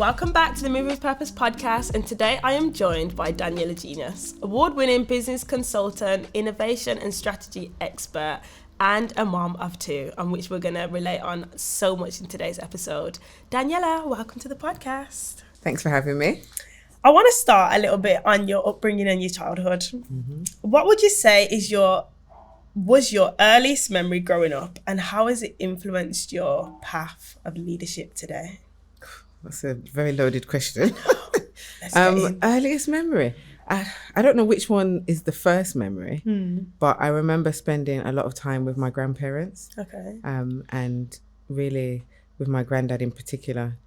Welcome back to the Moving with Purpose podcast, and today I am joined by Daniella Genas, award-winning business consultant, innovation and strategy expert, and a mom of two, on which we're going to relate on so much in today's episode. Daniella, welcome to the podcast. Thanks for having me. I want to start a little bit on your upbringing and your childhood. What would you say was your earliest memory growing up, and how has it influenced your path of leadership today? That's a very loaded question. Earliest memory. I don't know which one is the first memory, but I remember spending a lot of time with my grandparents. Okay. And really with my granddad in particular,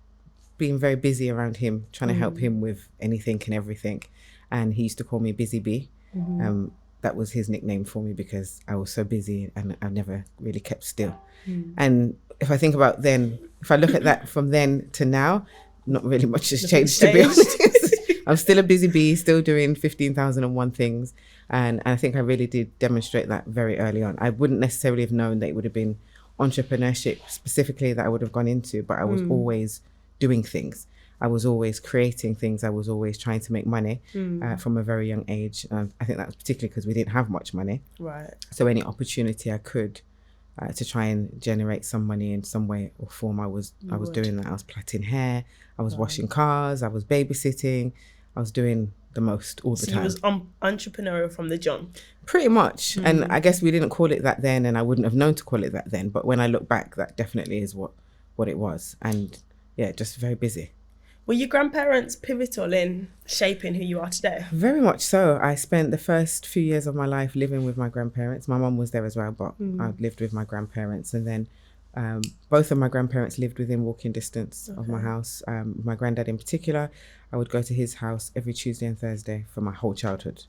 being very busy around him, trying to help him with anything and everything. And he used to call me Busy Bee. That was his nickname for me because I was so busy and I never really kept still. And if I think about then, if I look at that from then to now, not really much has changed, to be honest. I'm still a busy bee, still doing 15,001 things. And I think I really did demonstrate that very early on. I wouldn't necessarily have known that it would have been entrepreneurship specifically that I would have gone into, but I was always doing things. I was always creating things. I was always trying to make money from a very young age. I think that was particularly because we didn't have much money. Right. So any opportunity I could to try and generate some money in some way or form, I was doing that. I was plaiting hair. I was washing cars. I was babysitting. I was doing the most all the time. So you was entrepreneurial from the jump? Pretty much. And I guess we didn't call it that then, and I wouldn't have known to call it that then. But when I look back, that definitely is what it was. And yeah, just very busy. Were your grandparents pivotal in shaping who you are today? Very much so. I spent the first few years of my life living with my grandparents. My mum was there as well, but I lived with my grandparents. And then both of my grandparents lived within walking distance of my house. My granddad in particular, I would go to his house every Tuesday and Thursday for my whole childhood,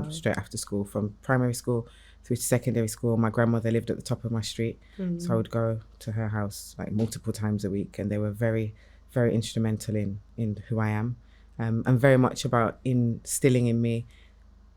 straight after school, from primary school through to secondary school. My grandmother lived at the top of my street, so I would go to her house like multiple times a week, and they were very, very instrumental in who I am, and very much about instilling in me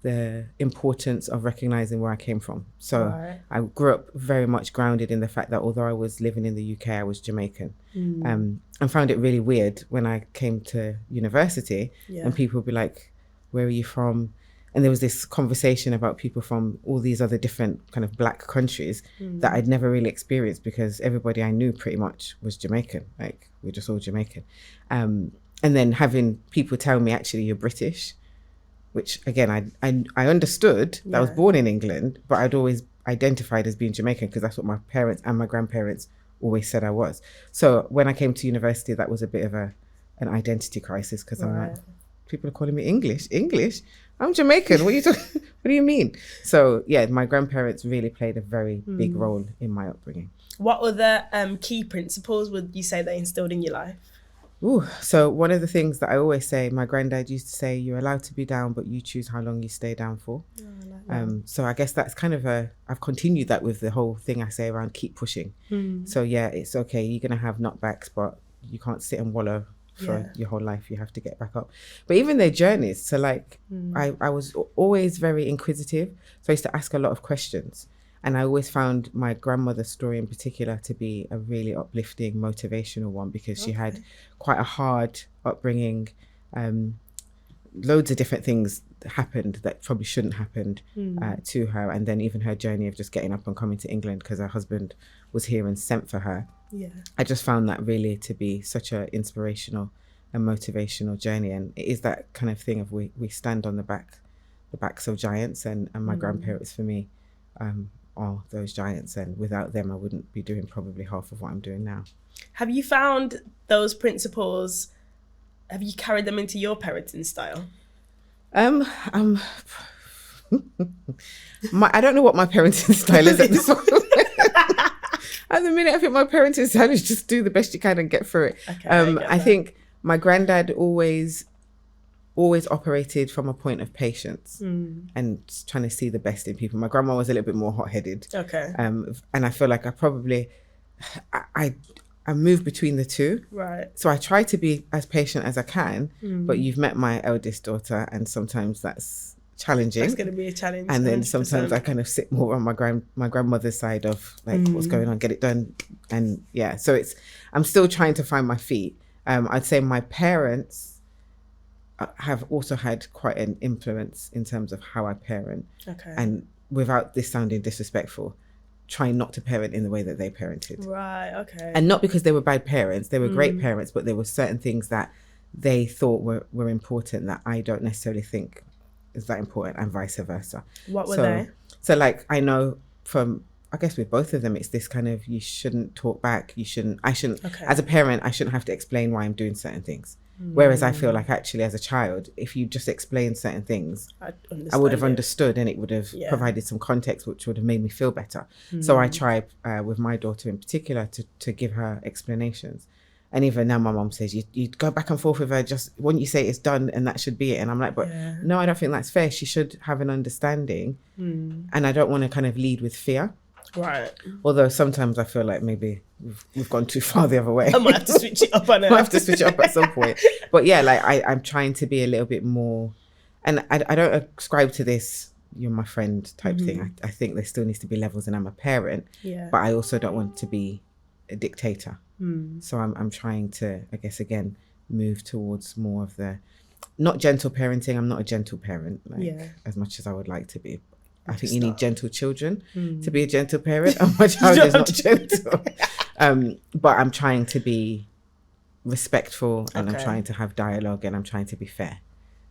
the importance of recognizing where I came from. So I grew up very much grounded in the fact that although I was living in the UK, I was Jamaican, and found it really weird when I came to university and people would be like, where are you from? And there was this conversation about people from all these other different kind of black countries that I'd never really experienced because everybody I knew pretty much was Jamaican. Like, we're just all Jamaican. And then having people tell me, actually, you're British, which again, I understood that I was born in England, but I'd always identified as being Jamaican because that's what my parents and my grandparents always said I was. So when I came to university, that was a bit of an identity crisis because I'm like, people are calling me English. I'm Jamaican. What do you mean? So yeah, my grandparents really played a very big role in my upbringing. What other key principles would you say they instilled in your life? So one of the things that I always say, my granddad used to say, you're allowed to be down, but you choose how long you stay down for. So I guess that's kind of I've continued that with the whole thing I say around keep pushing. So yeah, it's okay. You're going to have knockbacks, but you can't sit and wallow for your whole life. You have to get back up. But even their journeys, so like I was always very inquisitive, so I used to ask a lot of questions, and I always found my grandmother's story in particular to be a really uplifting, motivational one because she had quite a hard upbringing. Loads of different things happened that probably shouldn't happened to her, and then even her journey of just getting up and coming to England because her husband was here and sent for her. I just found that really to be such an inspirational and motivational journey, and it is that kind of thing of we stand on the backs of giants, and my grandparents for me are those giants, and without them I wouldn't be doing probably half of what I'm doing now. Have you found those principles, have you carried them into your parenting style? I don't know what my parenting style is at this point. At the minute, I think my parenting style is just do the best you can and get through it. I think my granddad always operated from a point of patience and trying to see the best in people. My grandma was a little bit more hot-headed. And I feel like I move between the two. Right. So I try to be as patient as I can, but you've met my eldest daughter, and sometimes that's challenging. That's going to be a challenge. And then 100%. Sometimes I kind of sit more on my grandmother's side of like what's going on, get it done. And yeah, so I'm still trying to find my feet. I'd say my parents have also had quite an influence in terms of how I parent. Okay. And without this sounding disrespectful, trying not to parent in the way that they parented. Right, okay. And not because they were bad parents, they were great parents, but there were certain things that they thought were important that I don't necessarily think is that important, and vice versa. What were they? So like, I know from, I guess with both of them, it's this kind of, you shouldn't talk back. I shouldn't, as a parent, I shouldn't have to explain why I'm doing certain things. Whereas I feel like actually as a child, if you just explained certain things, I would have understood, and it would have provided some context, which would have made me feel better. So I try with my daughter in particular to give her explanations. And even now my mom says, you go back and forth with her, just when you say it's done and that should be it. And I'm like, but no, I don't think that's fair. She should have an understanding. And I don't want to kind of lead with fear. Right. Although sometimes I feel like maybe we've gone too far the other way. I might have to switch it up on it. I have to switch it up at some point. But yeah, like I'm trying to be a little bit more, and I don't ascribe to this, you're my friend type thing. I think there still needs to be levels, and I'm a parent, but I also don't want to be a dictator. So I'm trying to, I guess, again, move towards more of the, not gentle parenting. I'm not a gentle parent, as much as I would like to be. I think you need gentle children to be a gentle parent. And my child is not gentle. But I'm trying to be respectful, and I'm trying to have dialogue, and I'm trying to be fair.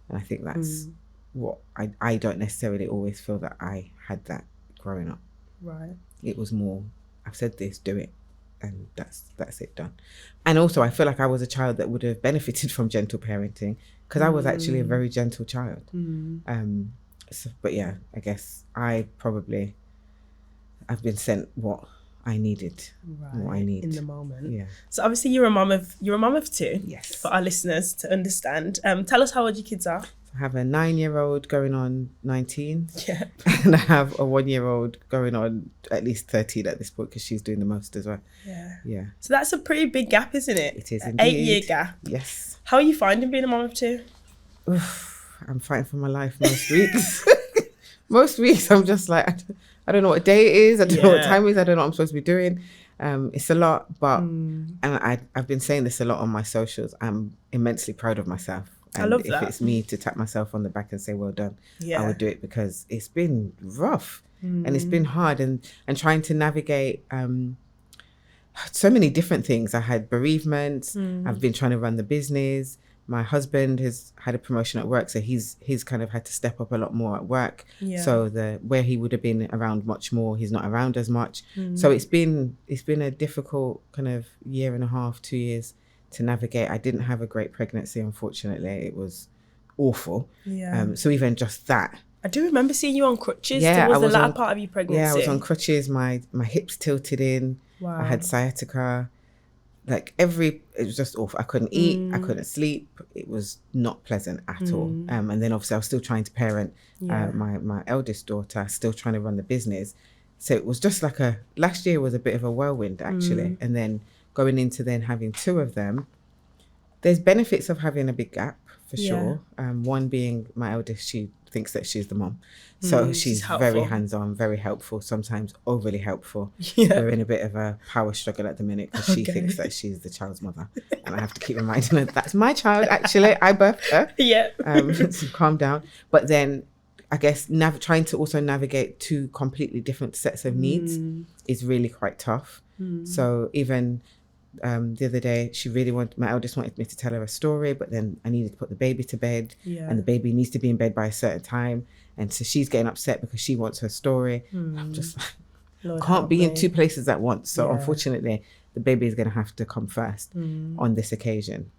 And I think that's what I don't necessarily always feel that I had that growing up. Right. It was more, I've said this, do it. And that's it, done. And also I feel like I was a child that would have benefited from gentle parenting, because I was actually a very gentle child. So, but yeah, I guess I've been sent what I needed, what I need in the moment. Yeah. So obviously you're a mom of two. Yes. For our listeners to understand, tell us how old your kids are. I have a 9-year-old going on 19. Yeah. And I have a 1-year-old going on at least 13 at this point, because she's doing the most as well. Yeah. Yeah. So that's a pretty big gap, isn't it? It is indeed. 8-year gap. Yes. How are you finding being a mom of two? I'm fighting for my life most weeks. Most weeks I'm just like, I don't know what day it is. I don't know what time it is. I don't know what I'm supposed to be doing. It's a lot, but and I've been saying this a lot on my socials. I'm immensely proud of myself. And I love that. If it's me to tap myself on the back and say, well done, I would do it, because it's been rough and it's been hard, and trying to navigate so many different things. I had bereavement. I've been trying to run the business. My husband has had a promotion at work, so he's kind of had to step up a lot more at work. Yeah. So where he would have been around much more, he's not around as much. So it's been a difficult kind of 1.5, 2 years to navigate. I didn't have a great pregnancy, unfortunately. It was awful. Yeah. So even just that. I do remember seeing you on crutches towards the latter part of your pregnancy. Yeah, I was on crutches. My hips tilted in. Wow. I had sciatica. Like it was just awful. I couldn't eat, I couldn't sleep. It was not pleasant at all. And then obviously I was still trying to parent my eldest daughter, still trying to run the business. So it was just like last year was a bit of a whirlwind actually. And then going into then having two of them, there's benefits of having a big gap for sure. One being my eldest, she thinks that she's the mom. So she's very hands-on, very helpful, sometimes overly helpful. Yeah. We're in a bit of a power struggle at the minute, because she thinks that she's the child's mother. And I have to keep reminding her, that's my child, actually. I birthed her. Yeah. So calm down. But then I guess trying to also navigate two completely different sets of needs is really quite tough. So even the other day, my eldest wanted me to tell her a story, but then I needed to put the baby to bed, and the baby needs to be in bed by a certain time, and so she's getting upset because she wants her story. I'm just like, can't be in two places at once. So unfortunately, the baby is going to have to come first on this occasion.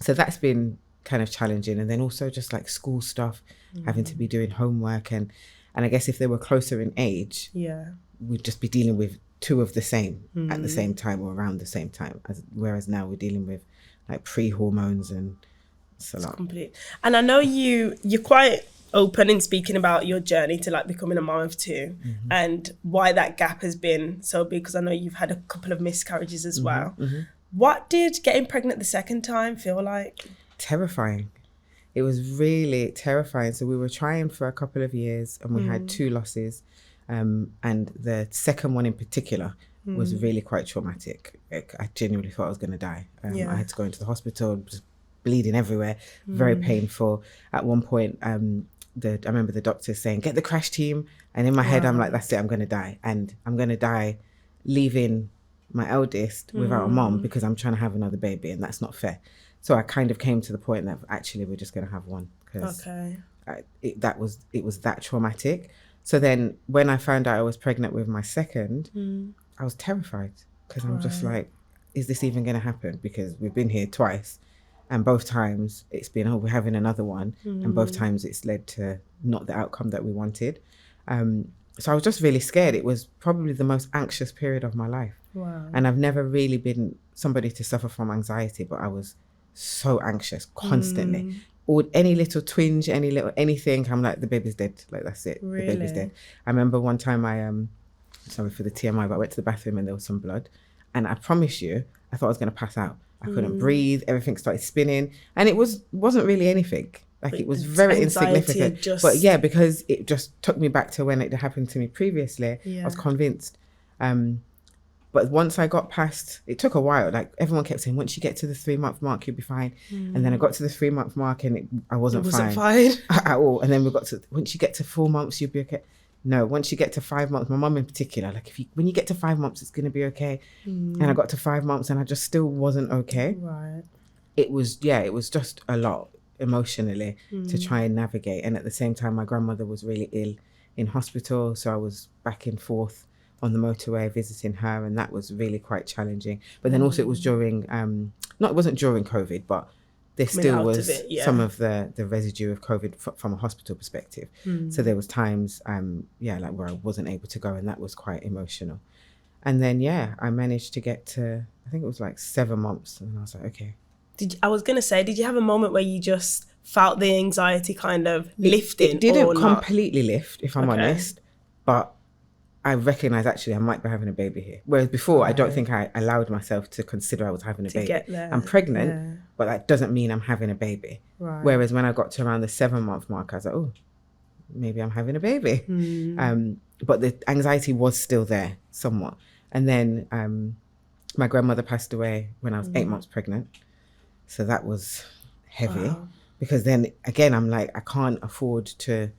So that's been kind of challenging, and then also just like school stuff, having to be doing homework, and I guess if they were closer in age, we'd just be dealing with two of the same at the same time or around the same time, whereas now we're dealing with like pre-hormones, and it's a lot. Complete. And I know you're quite open in speaking about your journey to like becoming a mom of two and why that gap has been so big, because I know you've had a couple of miscarriages as well. What did getting pregnant the second time feel like? Terrifying. It was really terrifying. So we were trying for a couple of years, and we had two losses. And the second one in particular was really quite traumatic. I genuinely thought I was going to die. I had to go into the hospital, just bleeding everywhere, very painful. At one point, I remember the doctor saying, "Get the crash team." And in my head, I'm like, that's it, I'm going to die. And I'm going to die leaving my eldest without a mom because I'm trying to have another baby, and that's not fair. So I kind of came to the point that actually we're just going to have one, because it was that traumatic. So then when I found out I was pregnant with my second, I was terrified, because I'm just like, is this even going to happen? Because we've been here twice, and both times it's been, oh, we're having another one. And both times it's led to not the outcome that we wanted. So I was just really scared. It was probably the most anxious period of my life. Wow. And I've never really been somebody to suffer from anxiety, but I was so anxious constantly. Or any little twinge, anything, I'm like, the baby's dead. Like, that's it. Really? The baby's dead. I remember one time sorry for the TMI, but I went to the bathroom and there was some blood. And I promise you, I thought I was going to pass out. I couldn't breathe. Everything started spinning. And it wasn't really anything. Like, it was very insignificant. But yeah, because it just took me back to when it happened to me previously. I was convinced. But once I got past, it took a while. Like, everyone kept saying, once you get to the 3-month mark, you'll be fine. And then I got to the 3-month mark and I wasn't fine at all. And then we got to, once you get to 4 months, you'll be okay. No, once you get to 5 months, my mum in particular, like, when you get to 5 months, it's going to be okay. And I got to 5 months and I just still wasn't okay. Right. It was just a lot emotionally to try and navigate. And at the same time, my grandmother was really ill in hospital. So I was back and forth on the motorway visiting her, and that was really quite challenging. But then also it was during, it wasn't during COVID, but there still was some of the residue of COVID from a hospital perspective. So there was times, like where I wasn't able to go, and that was quite emotional. And then, I managed to get to, I think it was like 7 months, and I was like, okay. Did you have a moment where you just felt the anxiety kind of lifting? It didn't completely lift, if I'm honest, but I recognise actually I might be having a baby here. Whereas before, I don't think I allowed myself to consider I was having a baby. Get there. I'm pregnant, but that doesn't mean I'm having a baby. Right. Whereas when I got to around the 7-month mark, I was like, oh, maybe I'm having a baby. But the anxiety was still there somewhat. And then my grandmother passed away when I was 8 months pregnant. So that was heavy. Wow. Because then again, I'm like, I can't afford to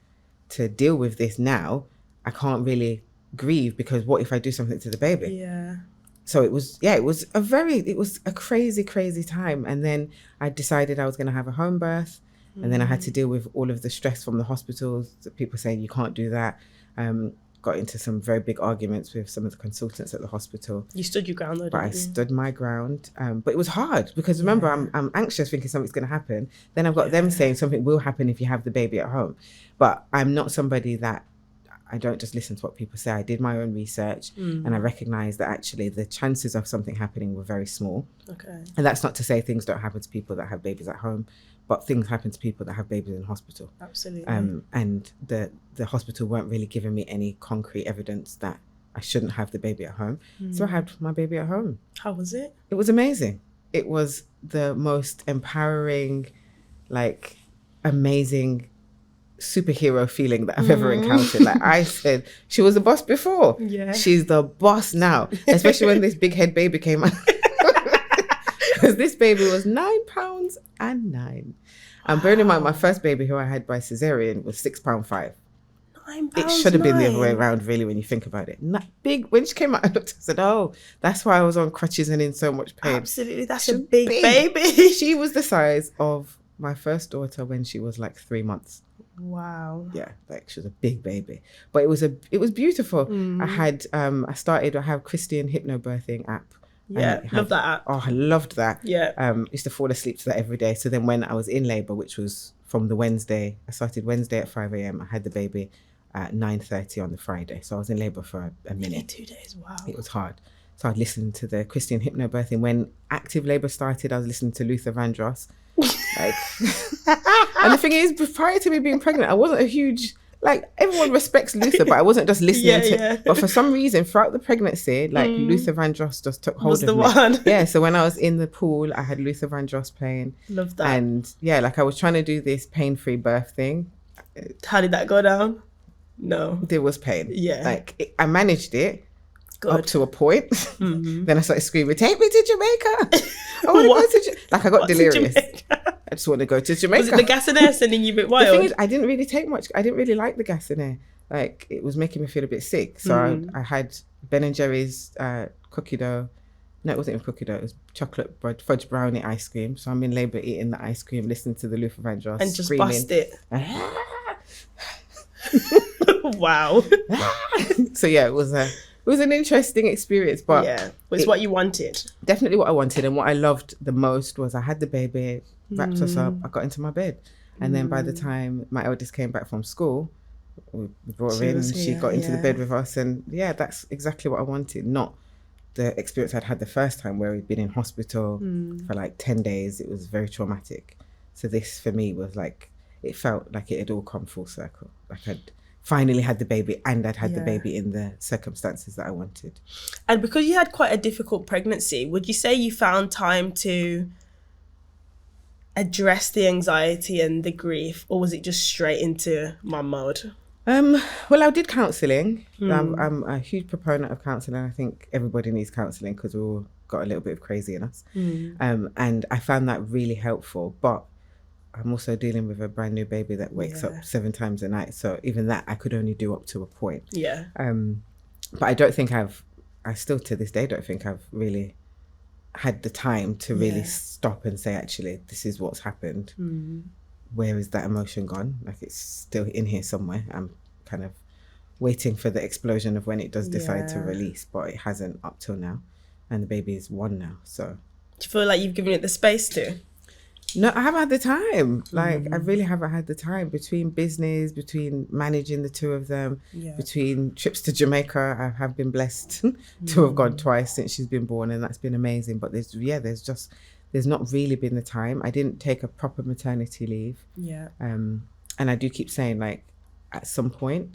deal with this now. I can't really grieve, because what if I do something to the baby? Yeah. So it was a crazy time. And then I decided I was going to have a home birth. And then I had to deal with all of the stress from the hospitals, people saying you can't do that. Got into some very big arguments with some of the consultants at the hospital. You stood your ground though, but I stood my ground. But it was hard, because remember, I'm anxious thinking something's going to happen. Then I've got them saying something will happen if you have the baby at home. But I'm not somebody that, I don't just listen to what people say. I did my own research and I recognized that actually the chances of something happening were very small. Okay. And that's not to say things don't happen to people that have babies at home, but things happen to people that have babies in hospital. Absolutely. And the hospital weren't really giving me any concrete evidence that I shouldn't have the baby at home. So I had my baby at home. How was it? It was amazing. It was the most empowering, like, amazing superhero feeling that I've ever encountered. Like I said, she was the boss before. Yeah. She's the boss now. Especially when this big head baby came out. Because this baby was 9 pounds and 9. And bearing in mind, my first baby, who I had by cesarean, was 6 pound 5. 9 pounds. It should have been the other way around, really, when you think about it. Not big. When she came out, I looked and said, oh, that's why I was on crutches and in so much pain. Absolutely. That's a big baby. She was the size of my first daughter when she was like 3 months. Wow. Yeah, like she was a big baby. But it was beautiful. I have Christian hypnobirthing app. Yeah, love that app. Oh, I loved that. Yeah. Used to fall asleep to that every day. So then when I was in labour, which was from the Wednesday, I started Wednesday at 5 a.m. I had the baby at 9:30 on the Friday. So I was in labour for a minute. Nearly 2 days, wow. It was hard. So I'd listen to the Christian hypnobirthing. When active labour started, I was listening to Luther Vandross. Like, and the thing is, prior to me being pregnant, I wasn't a huge, like, everyone respects Luther, but I wasn't just listening to. But for some reason, throughout the pregnancy, like Luther Vandross just took hold of me. One. Yeah, so when I was in the pool, I had Luther Vandross playing. Love that. And yeah, like I was trying to do this pain-free birth thing. How did that go down? No. There was pain. Yeah. Like I managed it, up to a point. Then I started screaming, take me to Jamaica. I want to go to Jamaica. Like I got delirious. I just want to go to Jamaica. Was it the gas and air sending you a bit wild? The thing is, I didn't really take much. I didn't really like the gas and air. Like it was making me feel a bit sick. So I had Ben and Jerry's cookie dough. No, it wasn't even cookie dough. It was chocolate fudge brownie ice cream. So I'm in labour eating the ice cream, listening to the Luther Vandross and just screaming. bust it. Wow. So yeah, it was an interesting experience, but yeah, it's what you wanted. Definitely what I wanted, and what I loved the most was I had the baby, wrapped us up, I got into my bed, and then by the time my eldest came back from school, we brought her in, and she got into the bed with us, and yeah, that's exactly what I wanted. Not the experience I'd had the first time where we'd been in hospital for like 10 days. It was very traumatic. So this for me was like, it felt like it had all come full circle. Like I'd finally had the baby, and I'd had the baby in the circumstances that I wanted. And because you had quite a difficult pregnancy, would you say you found time to address the anxiety and the grief, or was it just straight into mum mode? Well, I did counselling. I'm a huge proponent of counselling. I think everybody needs counselling because we all got a little bit of crazy in us. And I found that really helpful. But I'm also dealing with a brand new baby that wakes up 7 times a night. So even that I could only do up to a point. Yeah. But I don't think I still to this day don't think I've really had the time to really stop and say, actually, this is what's happened. Where is that emotion gone? Like it's still in here somewhere. I'm kind of waiting for the explosion of when it does decide to release, but it hasn't up till now. And the baby is 1 now, so. Do you feel like you've given it the space to? No, I haven't had the time. Like I really haven't had the time between business, between managing the 2 of them, between trips to Jamaica. I have been blessed to have gone twice since she's been born, and that's been amazing. But there's not really been the time. I didn't take a proper maternity leave. Yeah. And I do keep saying, like, at some point,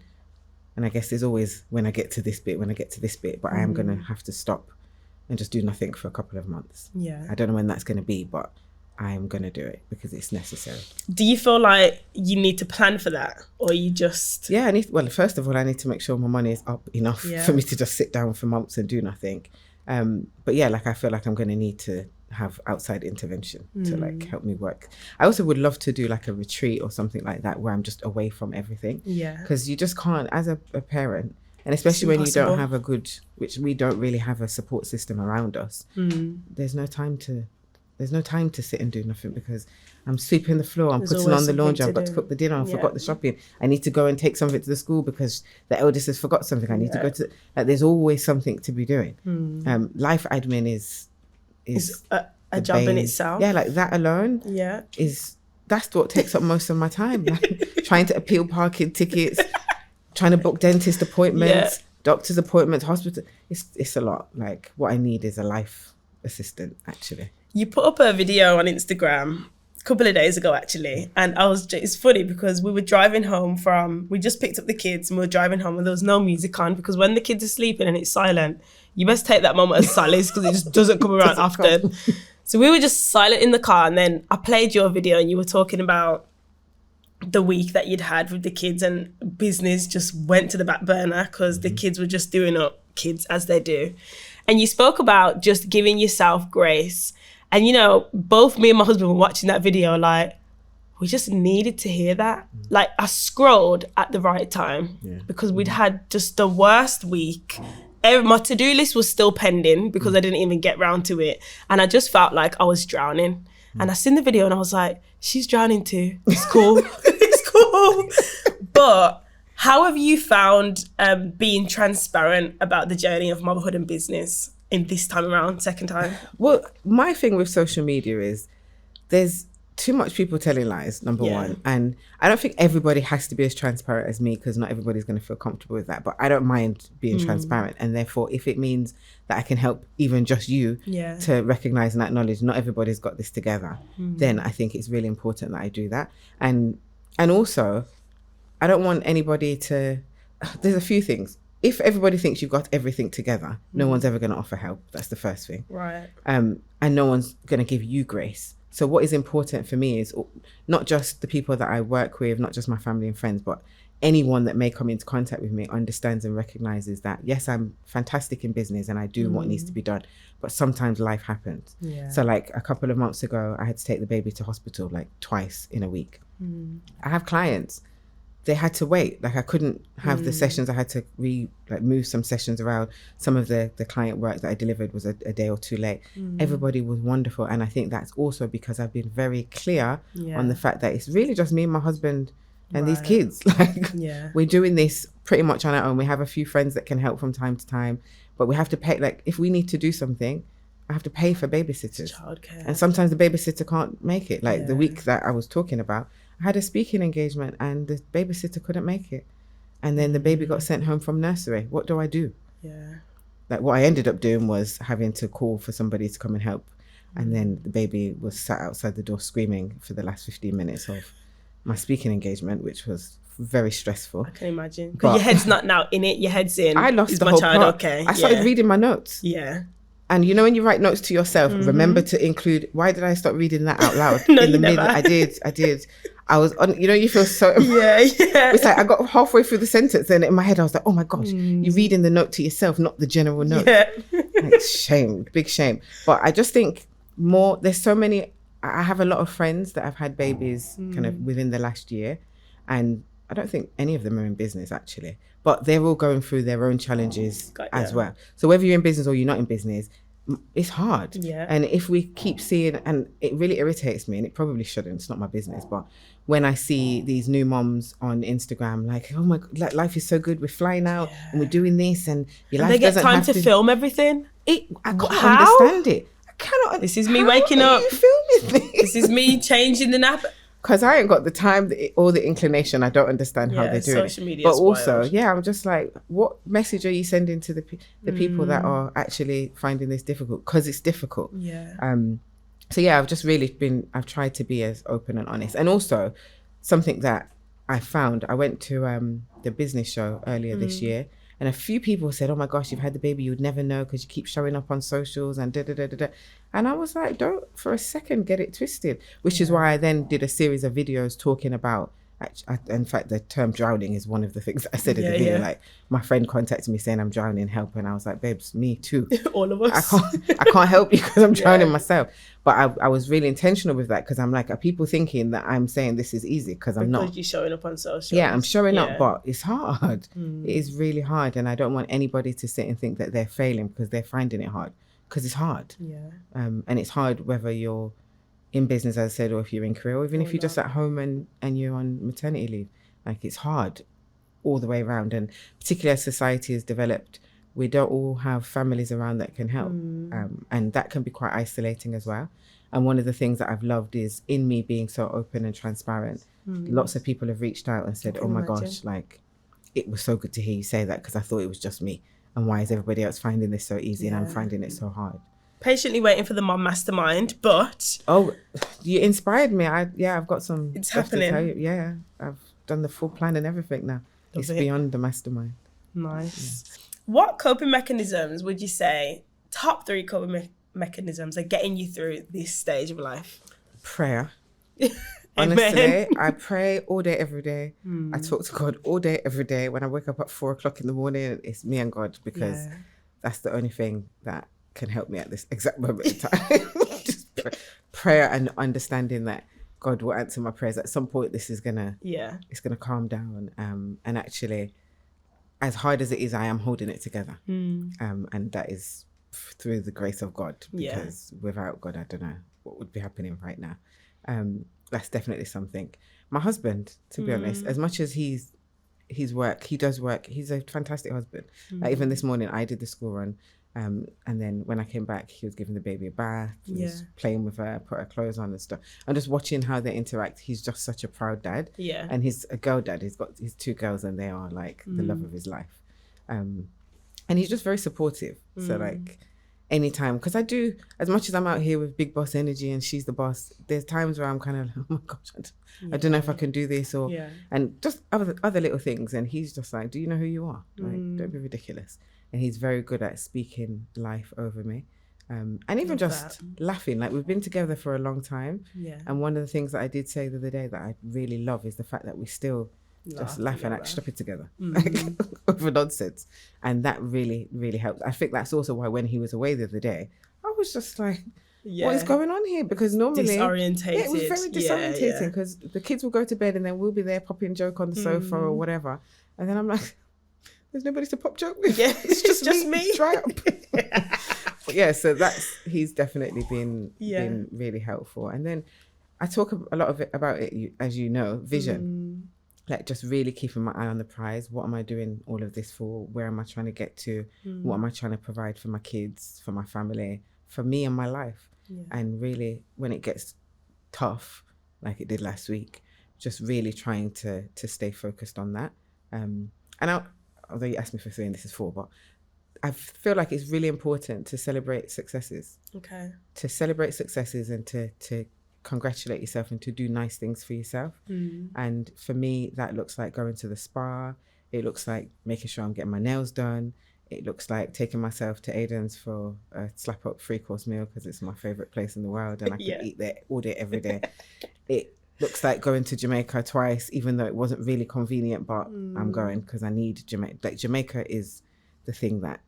and I guess there's always when I get to this bit, but I am going to have to stop and just do nothing for a couple of months. Yeah. I don't know when that's going to be, but I'm going to do it because it's necessary. Do you feel like you need to plan for that, or you just... Yeah, first of all, I need to make sure my money is up enough for me to just sit down for months and do nothing. But yeah, like I feel like I'm going to need to have outside intervention to like help me work. I also would love to do like a retreat or something like that where I'm just away from everything. Yeah. Because you just can't, as a parent, and especially when you don't have which we don't really have a support system around us, there's no time to sit and do nothing because I'm sweeping the floor, I'm putting on the laundry, I've got to cook the dinner, I forgot the shopping, I need to go and take something to the school because the eldest has forgot something, I need to go to, like there's always something to be doing. Life admin is a job in itself. Yeah, like that alone that's what takes up most of my time. Like trying to appeal parking tickets, trying to book dentist appointments, doctor's appointments, hospital. It's a lot. Like what I need is a life assistant, actually. You put up a video on Instagram a couple of days ago, actually, and it's funny because we just picked up the kids and we were driving home and there was no music on because when the kids are sleeping and it's silent, you must take that moment as solace because it just doesn't come around often. So we were just silent in the car, and then I played your video and you were talking about the week that you'd had with the kids, and business just went to the back burner because the kids were just doing up kids as they do. And you spoke about just giving yourself grace. And, both me and my husband were watching that video, like, we just needed to hear that. Like, I scrolled at the right time because we'd had just the worst week. My to-do list was still pending because I didn't even get round to it. And I just felt like I was drowning. And I seen the video and I was like, she's drowning too. It's cool. It's cool. But how have you found being transparent about the journey of motherhood and business in this time around, second time? Well, my thing with social media is there's too much people telling lies, number one. And I don't think everybody has to be as transparent as me because not everybody's going to feel comfortable with that. But I don't mind being transparent. And therefore, if it means that I can help even just you to recognize and acknowledge not everybody's got this together, then I think it's really important that I do that. And also, I don't want anybody to... There's a few things. If everybody thinks you've got everything together, no one's ever going to offer help. That's the first thing. Right. And no one's going to give you grace. So what is important for me is not just the people that I work with, not just my family and friends, but anyone that may come into contact with me understands and recognizes that, yes, I'm fantastic in business and I do what needs to be done, but sometimes life happens. So like a couple of months ago, I had to take the baby to hospital like twice in a week. I have clients, they had to wait. Like I couldn't have the sessions. I had to move some sessions around. Some of the client work that I delivered was a day or two late. Everybody was wonderful. And I think that's also because I've been very clear on the fact that it's really just me and my husband and these kids. Like we're doing this pretty much on our own. We have a few friends that can help from time to time, but we have to pay, like if we need to do something, I have to pay for babysitters. Childcare. And sometimes the babysitter can't make it. Like the week that I was talking about, I had a speaking engagement and the babysitter couldn't make it. And then the baby got sent home from nursery. What do I do? Like what I ended up doing was having to call for somebody to come and help. And then the baby was sat outside the door screaming for the last 15 minutes of my speaking engagement, which was very stressful. I can imagine. Because your head's not now in it, your head's in. I lost the whole plot. Okay. I started reading my notes. And you know when you write notes to yourself, remember to include, why did I stop reading that out loud? No, in the middle. I did. I was on, you know, you feel so... It's like I got halfway through the sentence and in my head I was like, oh my gosh, you're reading the note to yourself, not the general note. Like, shame, big shame. But I just think there's so many... I have a lot of friends that have had babies kind of within the last year, and I don't think any of them are in business actually, but they're all going through their own challenges as well. So whether you're in business or you're not in business, it's hard. And if we keep seeing, and it really irritates me, and it probably shouldn't, it's not my business, but when I see these new moms on Instagram, like, oh my God, like, life is so good, we're flying out and we're doing this, and your life doesn't have to... They get time to film everything? I can't understand it. Cannot. This is me waking up. You filming this is me changing the nap. Because I ain't got the time or the inclination. I don't understand how they're doing social media. But also, I'm just like, what message are you sending to the people that are actually finding this difficult? Because it's difficult. So I've just really I've tried to be as open and honest. And also, something that I found, I went to the business show earlier this year. And a few people said, oh my gosh, you've had the baby, you would never know because you keep showing up on socials and da-da-da-da-da. And I was like, don't for a second get it twisted, which is why I then did a series of videos talking about, in fact, the term drowning is one of the things that I said in the video. Like my friend contacted me saying I'm drowning, help. And I was like, babes, me too. All of us. I can't help you because I'm drowning myself. But I was really intentional with that because I'm like, are people thinking that I'm saying this is easy? Because I'm not. Because you're showing up on social. Yeah, I'm showing up, but it's hard. It is really hard. And I don't want anybody to sit and think that they're failing because they're finding it hard. Because it's hard. And it's hard whether you're in business, as I said, or if you're in career, or even if you're just at home and you're on maternity leave. Like, it's hard all the way around. And particularly as society has developed, we don't all have families around that can help. And that can be quite isolating as well. And one of the things that I've loved is in me being so open and transparent, lots of people have reached out and said, oh my gosh, like, it was so good to hear you say that because I thought it was just me. And why is everybody else finding this so easy and I'm finding it so hard? Patiently waiting for the mom mastermind, but... Oh, you inspired me. I've got some... It's happening. To tell you. Yeah, I've done the full plan and everything now. It's beyond the mastermind. Nice. What coping mechanisms would you say, top 3 coping mechanisms are getting you through this stage of life? Prayer. Honestly, I pray all day, every day. I talk to God all day, every day. When I wake up at 4 o'clock in the morning, it's me and God because that's the only thing that can help me at this exact moment in time. Just prayer and understanding that God will answer my prayers. At some point, this is it's gonna calm down. And actually, as hard as it is, I am holding it together. And that is through the grace of God. Because without God, I don't know what would be happening right now. That's definitely something. My husband, to be honest, as much as he does work. He's a fantastic husband. Like even this morning, I did the school run. And then when I came back, he was giving the baby a bath, he was playing with her, put her clothes on and stuff. And just watching how they interact, he's just such a proud dad. And he's a girl dad. He's got his 2 girls and they are like the love of his life. And he's just very supportive. So like anytime, because I do, as much as I'm out here with big boss energy and she's the boss, there's times where I'm kind of like, oh my gosh, I don't know if I can do this or, and just other little things. And he's just like, do you know who you are? Like, don't be ridiculous. And he's very good at speaking life over me. And even just laughing. Like, we've been together for a long time. And one of the things that I did say the other day that I really love is the fact that we still just laugh and act stupid together, like, over nonsense. And that really, really helped. I think that's also why when he was away the other day, I was just like, what is going on here? Because normally disorientated. It was very disorientating because the kids will go to bed and then we'll be there popping joke on the sofa or whatever. And then I'm like, there's nobody to pop joke with. Yeah, it's just me. Dry up. But yeah, so he's definitely been really helpful. And then I talk a lot about it, as you know, vision. Like just really keeping my eye on the prize. What am I doing all of this for? Where am I trying to get to? What am I trying to provide for my kids, for my family, for me and my life? And really, when it gets tough, like it did last week, just really trying to stay focused on that. Although you asked me for saying this is for, but I feel like it's really important to celebrate successes. Okay. To celebrate successes and to congratulate yourself and to do nice things for yourself. And for me, that looks like going to the spa. It looks like making sure I'm getting my nails done. It looks like taking myself to Aiden's for a slap up 3-course meal because it's my favorite place in the world and I can eat there all day, every day. It looks like going to Jamaica twice, even though it wasn't really convenient, but I'm going because I need Jamaica. Like Jamaica is the thing that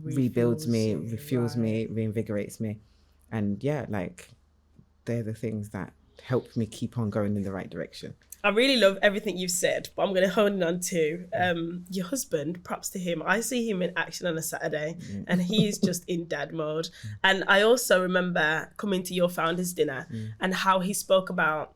rebuilds me, refuels me, reinvigorates me. And yeah, like they're the things that help me keep on going in the right direction. I really love everything you've said, but I'm going to hone on to your husband. Props to him. I see him in action on a Saturday and he's just in dad mode. And I also remember coming to your founders dinner and how he spoke about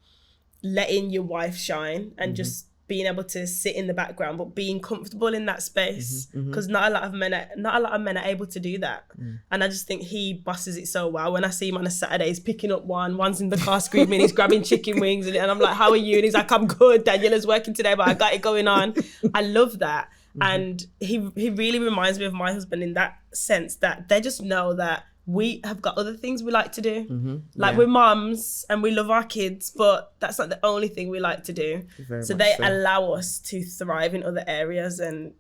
letting your wife shine and just being able to sit in the background, but being comfortable in that space, because not a lot of men are able to do that. And I just think he bosses it so well. When I see him on a Saturday, he's picking up one's in the car screaming, he's grabbing chicken wings, and I'm like, "How are you?" And he's like, "I'm good. Daniella's working today, but I got it going on." I love that, and he really reminds me of my husband in that sense that they just know that we have got other things we like to do. We're moms and we love our kids, but that's not the only thing we like to do. So they allow us to thrive in other areas and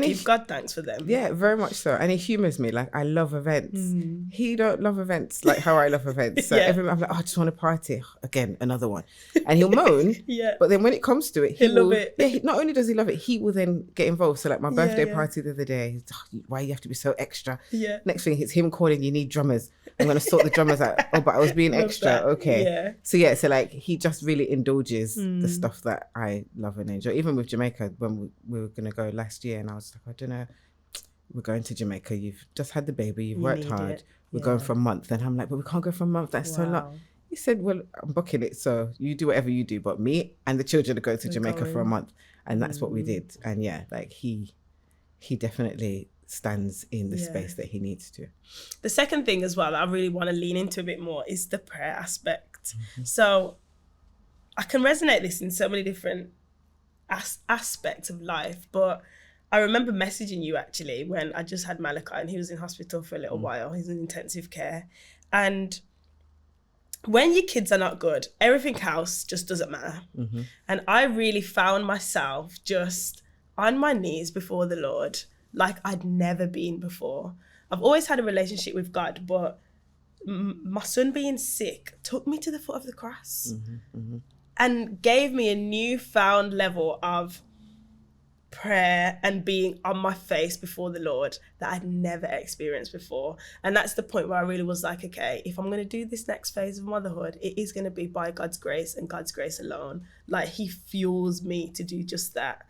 give God thanks for them. Yeah, very much so. And he humours me. Like, I love events. He don't love events like how I love events. So I'm like, I just want to party. Again, another one. And he'll moan. But then when it comes to it, he'll love it. Yeah, not only does he love it, he will then get involved. So like my birthday party the other day, he's, why you have to be so extra? Next thing, it's him calling, you need drummers. I'm going to sort the drummers out. Oh, but I was being extra. That. Okay. So like he just really indulges the stuff that I love and enjoy. Even with Jamaica, when we were going to go last year, and I was like, I don't know, we're going to Jamaica. You've just had the baby. You've worked hard. We're going for a month. And I'm like, but we can't go for a month. That's so long. He said, well, I'm booking it. So you do whatever you do. But me and the children are going to Jamaica for a month. And that's what we did. And yeah, like he definitely stands in the space that he needs to. The second thing as well I really want to lean into a bit more is the prayer aspect. So I can resonate this in so many different aspects of life, but I remember messaging you actually when I just had Malachi and he was in hospital for a little while. He's in intensive care. And when your kids are not good, everything else just doesn't matter. And I really found myself just on my knees before the Lord like I'd never been before. I've always had a relationship with God, but my son being sick took me to the foot of the cross and gave me a newfound level of prayer and being on my face before the Lord that I'd never experienced before. And that's the point where I really was like, okay, if I'm going to do this next phase of motherhood, it is going to be by God's grace and God's grace alone. Like he fuels me to do just that.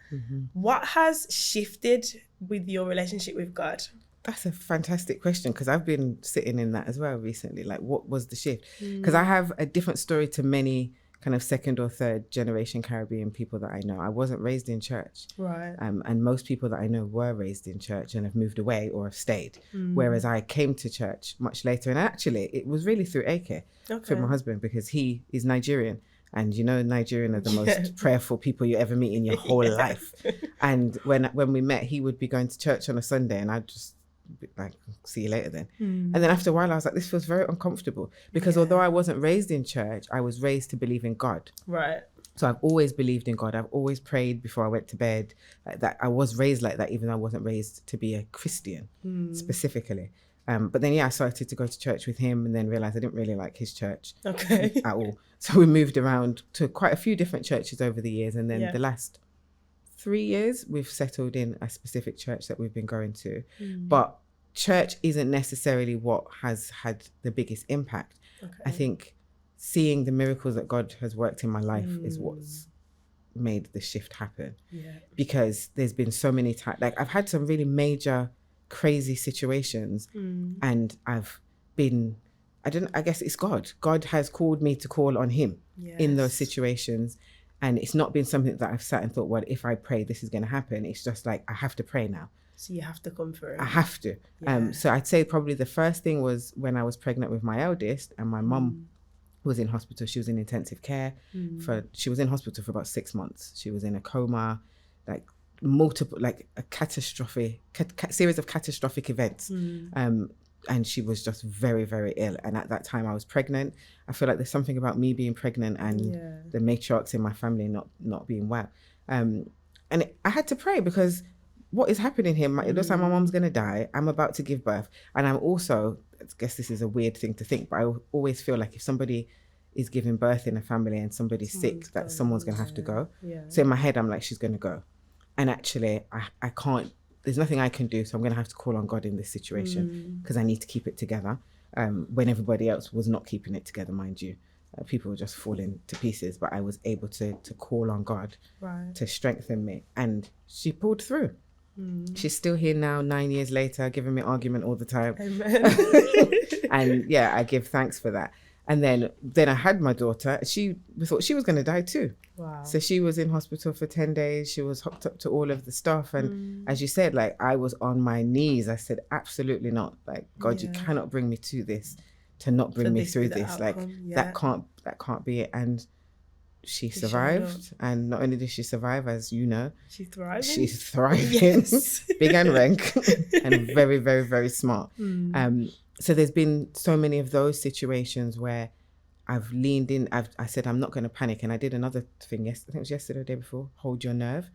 What has shifted with your relationship with God? That's a fantastic question because I've been sitting in that as well recently. Like, what was the shift? Because I have a different story to many kind of second or third generation Caribbean people that I know. I wasn't raised in church. Right. And most people that I know were raised in church and have moved away or have stayed. Whereas I came to church much later. And actually, it was really through AK, through my husband, because he is Nigerian. And you know, Nigerian are the most prayerful people you ever meet in your whole life. And when we met, he would be going to church on a Sunday and I'd just be like, see you later then. And then after a while, I was like, this feels very uncomfortable. Because although I wasn't raised in church, I was raised to believe in God. Right. So I've always believed in God. I've always prayed before I went to bed. Like that, I was raised like that, even though I wasn't raised to be a Christian specifically. But then, I started to go to church with him and then realized I didn't really like his church at all. So we moved around to quite a few different churches over the years. And then the last 3 years, we've settled in a specific church that we've been going to. But church isn't necessarily what has had the biggest impact. I think seeing the miracles that God has worked in my life is what's made the shift happen. Because there's been so many times, like I've had some really major crazy situations, and I've been, I guess it's God has called me to call on him in those situations. And it's not been something that I've sat and thought, well, if I pray, this is going to happen. It's just like, I have to pray now. So you have to come through. I have to. So I'd say probably the first thing was when I was pregnant with my eldest, and my mum was in hospital. She was in intensive care. She was in hospital for about 6 months. She was in a coma, like multiple, like a catastrophic series of catastrophic events. And she was just very, very ill. And at that time I was pregnant. I feel like there's something about me being pregnant and the matriarchs in my family not being well. And I had to pray, because what is happening here? It looks like my mom's going to die. I'm about to give birth. And I'm also, I guess this is a weird thing to think, but I always feel like if somebody is giving birth in a family and somebody's sick, that someone's going to have to go. So in my head, I'm like, she's going to go. And actually, I can't, there's nothing I can do. So I'm going to have to call on God in this situation, because I need to keep it together. When everybody else was not keeping it together, mind you. People were just falling to pieces, but I was able to call on God to strengthen me. And she pulled through. She's still here now, 9 years later, giving me argument all the time. Amen. And yeah, I give thanks for that. And then I had my daughter. We thought she was going to die too. Wow. So she was in hospital for 10 days. She was hooked up to all of the stuff. And as you said, like, I was on my knees. I said, absolutely not. Like, God, you cannot bring me to this, to not bring me through this. Like, that can't be it. And she survived. And not only did she survive, as you know, she's thriving. Yes. Big and rank and very, very, very smart. So there's been so many of those situations where I've leaned in. I said, I'm not going to panic. And I did another thing, I think it was yesterday or the day before, hold your nerve.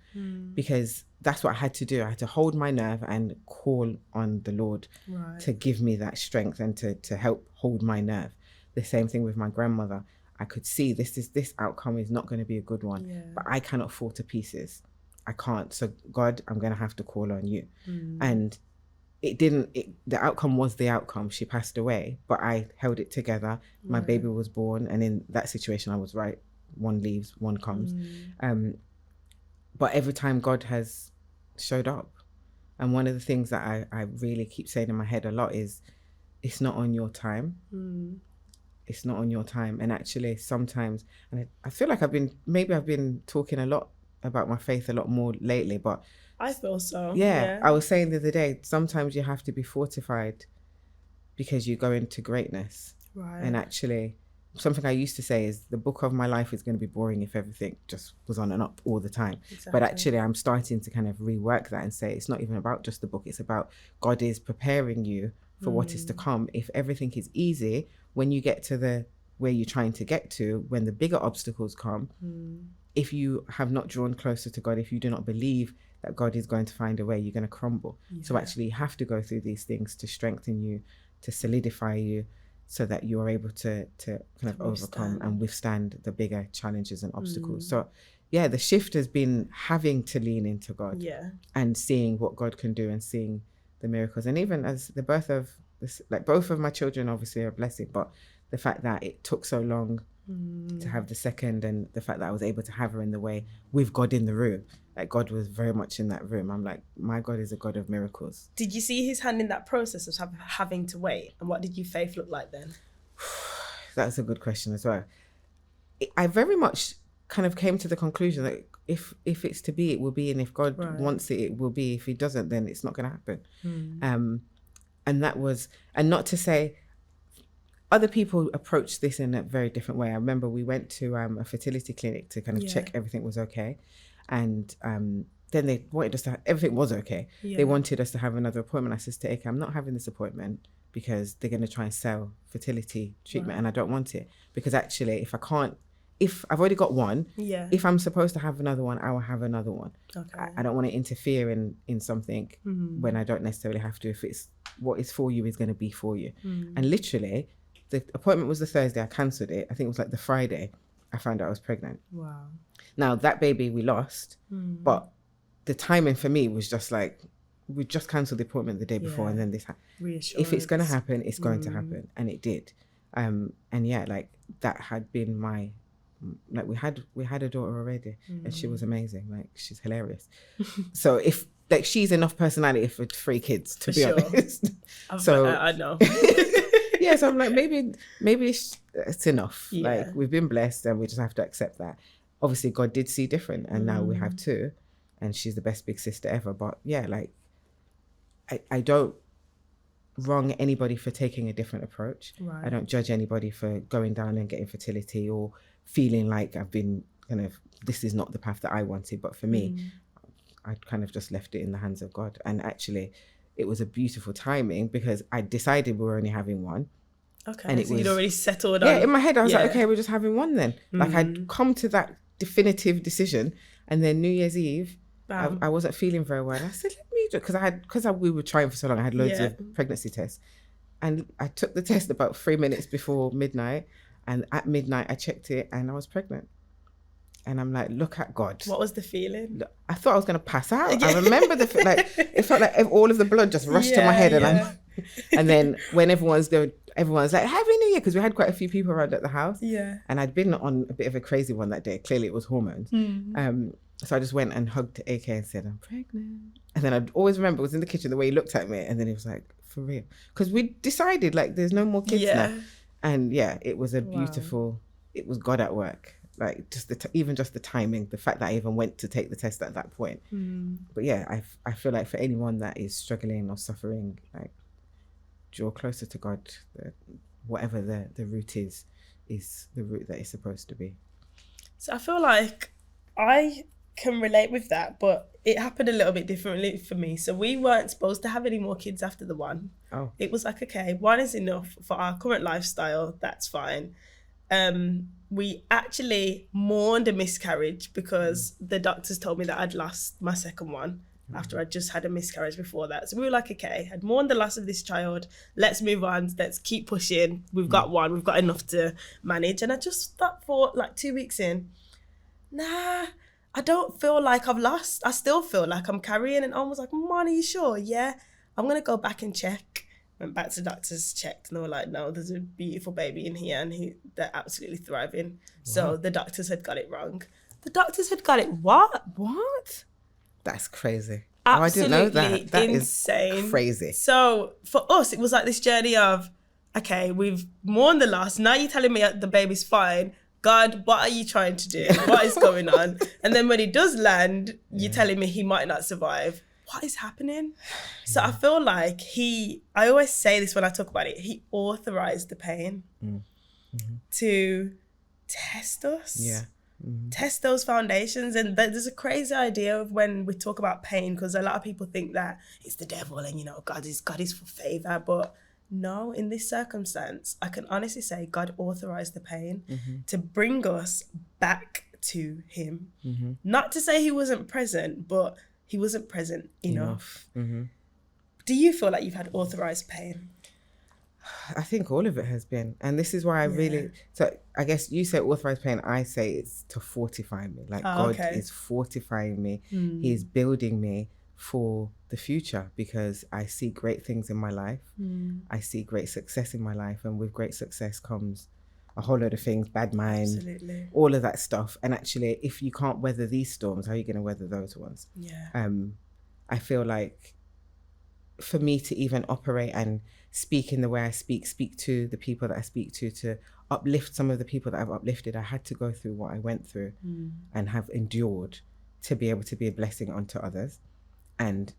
Because that's what I had to do. I had to hold my nerve and call on the Lord to give me that strength and to help hold my nerve. The same thing with my grandmother. I could see this outcome is not going to be a good one, but I cannot fall to pieces. I can't. So God, I'm going to have to call on you. And the outcome was the outcome. She passed away, but I held it together. My baby was born, and in that situation I was right. One leaves, one comes. But every time God has showed up, and one of the things that I really keep saying in my head a lot is, it's not on your time. It's not on your time. And actually sometimes, and I feel like I've been talking a lot about my faith a lot more lately, but I feel so. Yeah. I was saying the other day, sometimes you have to be fortified because you go into greatness. Right. And actually, something I used to say is the book of my life is going to be boring if everything just was on and up all the time. Exactly. But actually, I'm starting to kind of rework that and say it's not even about just the book. It's about God is preparing you for what is to come. If everything is easy, when you get to where you're trying to get to, when the bigger obstacles come, if you have not drawn closer to God, if you do not believe that God is going to find a way, you're going to crumble. So actually you have to go through these things to strengthen you, to solidify you, so that you're able to kind of overcome and withstand the bigger challenges and obstacles. So yeah, the shift has been having to lean into God and seeing what God can do and seeing the miracles. And even as the birth of this, like both of my children obviously are a blessing, but the fact that it took so long to have the second, and the fact that I was able to have her in the way with God in the room, like God was very much in that room. I'm like, my God is a God of miracles. Did you see his hand in that process of having to wait? And what did your faith look like then? That's a good question as well. I very much kind of came to the conclusion that if it's to be, it will be. And if God wants it, it will be. If he doesn't, then it's not going to happen. And that was, and not to say, other people approach this in a very different way. I remember we went to a fertility clinic to kind of check everything was okay. And then they wanted us to, everything was okay. They wanted us to have another appointment. I said to Eka, I'm not having this appointment because they're going to try and sell fertility treatment and I don't want it. Because actually, if I've already got one, if I'm supposed to have another one, I will have another one. Okay. I don't want to interfere in something when I don't necessarily have to. If it's what is for you is going to be for you. And literally, the appointment was the Thursday. I cancelled it. I think it was like the Friday. I found out I was pregnant. Wow. Now that baby we lost, but the timing for me was just like, we just cancelled the appointment the day before, and then this if it's going to happen, it's going to happen, and it did. And yeah, like that had been my, like we had a daughter already, and she was amazing. Like she's hilarious. So if like she's enough personality for 3 kids, to be honest. So I know. Yeah, so I'm like, maybe it's enough. Yeah. Like we've been blessed, and we just have to accept that. Obviously, God did see different, and now we have 2, and she's the best big sister ever. But yeah, like I don't wrong anybody for taking a different approach. Right. I don't judge anybody for going down and getting fertility or feeling like I've been kind of, this is not the path that I wanted. But for me, I kind of just left it in the hands of God. And actually, it was a beautiful timing because I decided we were only having 1. Okay, and so you'd already settled on... Yeah, in my head, I was like, okay, we're just having 1 then. Like I'd come to that definitive decision, and then New Year's Eve, I wasn't feeling very well. I said, let me do it, because we were trying for so long. I had loads of pregnancy tests, and I took the test about 3 minutes before midnight, and at midnight I checked it, and I was pregnant. And I'm like, look at God. What was the feeling? I thought I was going to pass out. I remember it felt like all of the blood just rushed to my head, and then when everyone's like, Happy New Year, because we had quite a few people around at the house. Yeah. And I'd been on a bit of a crazy one that day. Clearly it was hormones. So I just went and hugged AK and said, I'm pregnant. And then I'd always remember, it was in the kitchen, the way he looked at me, and then he was like, for real? Because we decided like there's no more kids now. And yeah, it was a beautiful, it was God at work. Like just even just the timing, the fact that I even went to take the test at that point. But yeah, I feel like for anyone that is struggling or suffering, like draw closer to God. Whatever the route is the route that it's supposed to be. So I feel like I can relate with that, but it happened a little bit differently for me. So we weren't supposed to have any more kids after the 1. Oh. It was like, okay, 1 is enough for our current lifestyle. That's fine. We actually mourned a miscarriage because the doctors told me that I'd lost my second one after I'd just had a miscarriage before that. So we were like, okay, I'd mourned the loss of this child. Let's move on. Let's keep pushing. We've got 1. We've got enough to manage. And I just thought like 2 weeks in, nah, I don't feel like I've lost. I still feel like I'm carrying. And I was like, Mom, are you sure? Yeah, I'm going to go back and check. Went back to the doctors, checked, and they were like, no, there's a beautiful baby in here, and they're absolutely thriving. Wow. So the doctors had got it wrong. The doctors had got it what? What? That's crazy. Absolutely I didn't know that. That insane. Is crazy. So for us, it was like this journey of, okay, we've mourned the loss. Now you're telling me the baby's fine. God, what are you trying to do? What is going on? And then when he does land, you're telling me he might not survive. What is happening? So I feel like I always say this when I talk about it, he authorized the pain to test us. Yeah. Test those foundations. And there's a crazy idea of when we talk about pain, because a lot of people think that it's the devil and, God is for favor. But no, in this circumstance, I can honestly say God authorized the pain to bring us back to him. Not to say he wasn't present, but he wasn't present enough. Do you feel like you've had authorized pain? I think all of it has been. And this is why I really... So I guess you say authorized pain, I say it's to fortify me. Like God is fortifying me. He's building me for the future, because I see great things in my life. I see great success in my life. And with great success comes a whole load of things, bad mind, all of that stuff. And actually, if you can't weather these storms, how are you going to weather those ones? I feel like for me to even operate and speak in the way I speak to the people that I speak to uplift some of the people that I've uplifted, I had to go through what I went through and have endured to be able to be a blessing unto others. And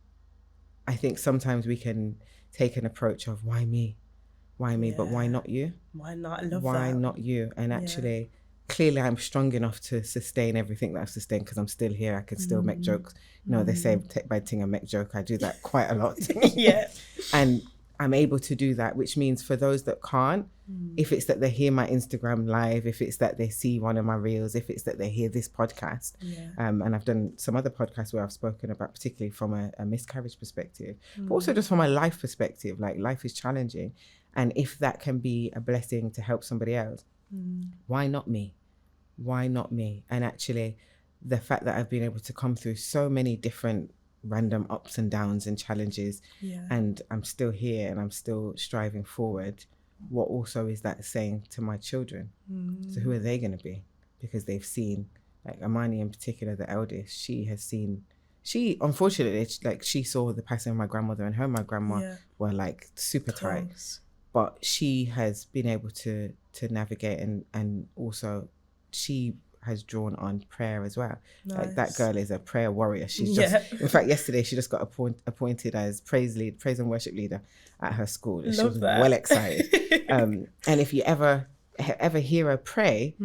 I think sometimes we can take an approach of why me, but why not you? Why not? I love why that. not you? And actually, clearly I'm strong enough to sustain everything that I've sustained, because I'm still here. I can still make jokes. They say take by thing and make joke. I do that quite a lot. And I'm able to do that, which means for those that can't, if it's that they hear my Instagram live, if it's that they see one of my reels, if it's that they hear this podcast, and I've done some other podcasts where I've spoken about, particularly from a miscarriage perspective, but also just from a life perspective, like life is challenging. And if that can be a blessing to help somebody else, why not me? Why not me? And actually, the fact that I've been able to come through so many different random ups and downs and challenges, and I'm still here and I'm still striving forward, what also is that saying to my children? So who are they going to be? Because they've seen, like Amani in particular, the eldest, she unfortunately, like, she saw the passing of my grandmother, and her and my grandma were like super tight, but she has been able to navigate, and also she has drawn on prayer as well. Like, that girl is a prayer warrior. She's just, in fact, yesterday she just got appointed as praise and worship leader at her school. She was well excited. And if you ever hear her pray,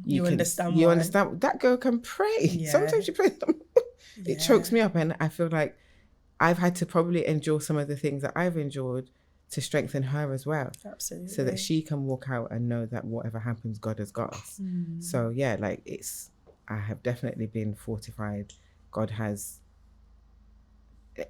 you understand that girl can pray. Sometimes she prays. It chokes me up, and I feel like I've had to probably endure some of the things that I've endured to strengthen her as well. Absolutely. So that she can walk out and know that whatever happens, God has got us. So yeah, like, I have definitely been fortified. God has,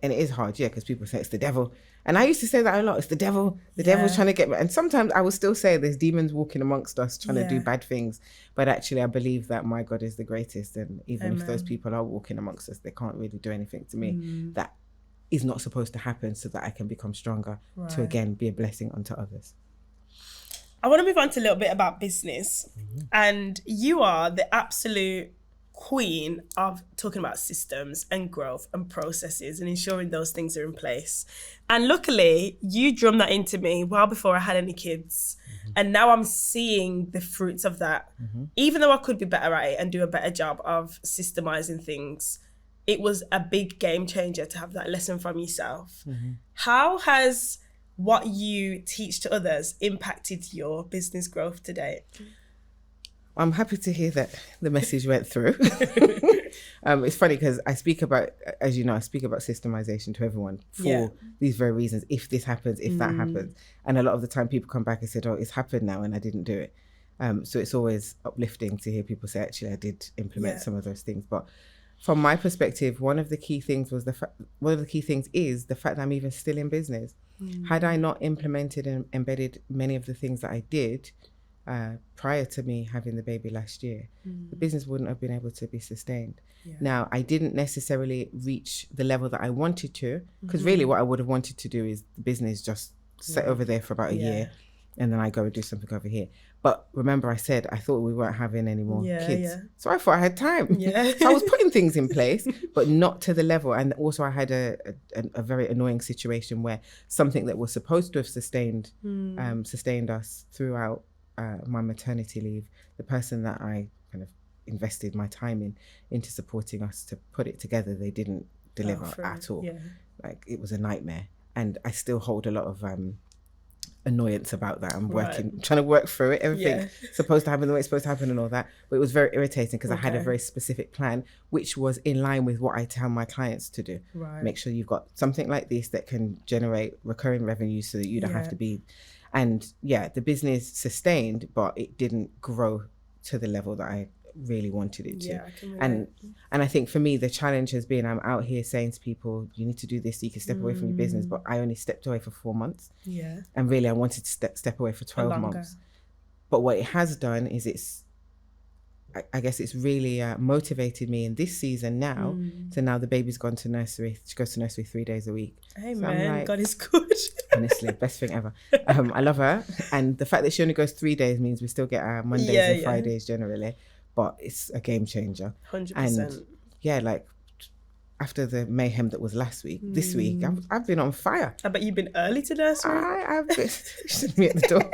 and it is hard, because people say it's the devil. And I used to say that a lot. It's the devil. The devil's trying to get me. And sometimes I will still say there's demons walking amongst us trying to do bad things. But actually, I believe that my God is the greatest. And even if those people are walking amongst us, they can't really do anything to me. That is not supposed to happen, so that I can become stronger to, again, be a blessing unto others. I want to move on to a little bit about business. And you are the absolute queen of talking about systems and growth and processes and ensuring those things are in place. And luckily, you drummed that into me well before I had any kids. And now I'm seeing the fruits of that. Even though I could be better at it and do a better job of systemizing things, it was a big game changer to have that lesson from yourself. How has what you teach to others impacted your business growth today? I'm happy to hear that the message went through. It's funny because I speak about, as you know, I speak about systemization to everyone for these very reasons. If this happens, if that happens. And a lot of the time people come back and said, oh, it's happened now and I didn't do it. So it's always uplifting to hear people say, actually, I did implement some of those things. But from my perspective, one of the key things is the fact that I'm even still in business. Had I not implemented and embedded many of the things that I did prior to me having the baby last year, the business wouldn't have been able to be sustained. Now, I didn't necessarily reach the level that I wanted to, because really what I would have wanted to do is the business just sit over there for about a year, and then I go and do something over here. But remember, I said I thought we weren't having any more kids. So I thought I had time. So I was putting things in place, but not to the level. And also I had a very annoying situation where something that was supposed to have sustained us throughout my maternity leave, the person that I kind of invested my time into supporting us to put it together, they didn't deliver at all. Like, it was a nightmare. And I still hold a lot of annoyance about that. I'm trying to work through it. Everything supposed to happen the way it's supposed to happen and all that. But it was very irritating because I had a very specific plan, which was in line with what I tell my clients to do. Make sure you've got something like this that can generate recurring revenue so that you don't have to be. And the business sustained, but it didn't grow to the level that I really wanted it to. And I think for me, the challenge has been, I'm out here saying to people, you need to do this so you can step away from your business. But I only stepped away for 4 months. And really, I wanted to step away for 12 months. But what it has done is I guess it's really motivated me in this season now. So now the baby's gone to nursery. She goes to nursery 3 days a week. Amen. So like, God is good. Honestly, best thing ever. I love her. And the fact that she only goes 3 days means we still get our Mondays and Fridays generally. But it's a game changer. 100%. And like, after the mayhem that was last week, this week, I've been on fire. I bet you've been early to nursery. I've been sitting me at the door.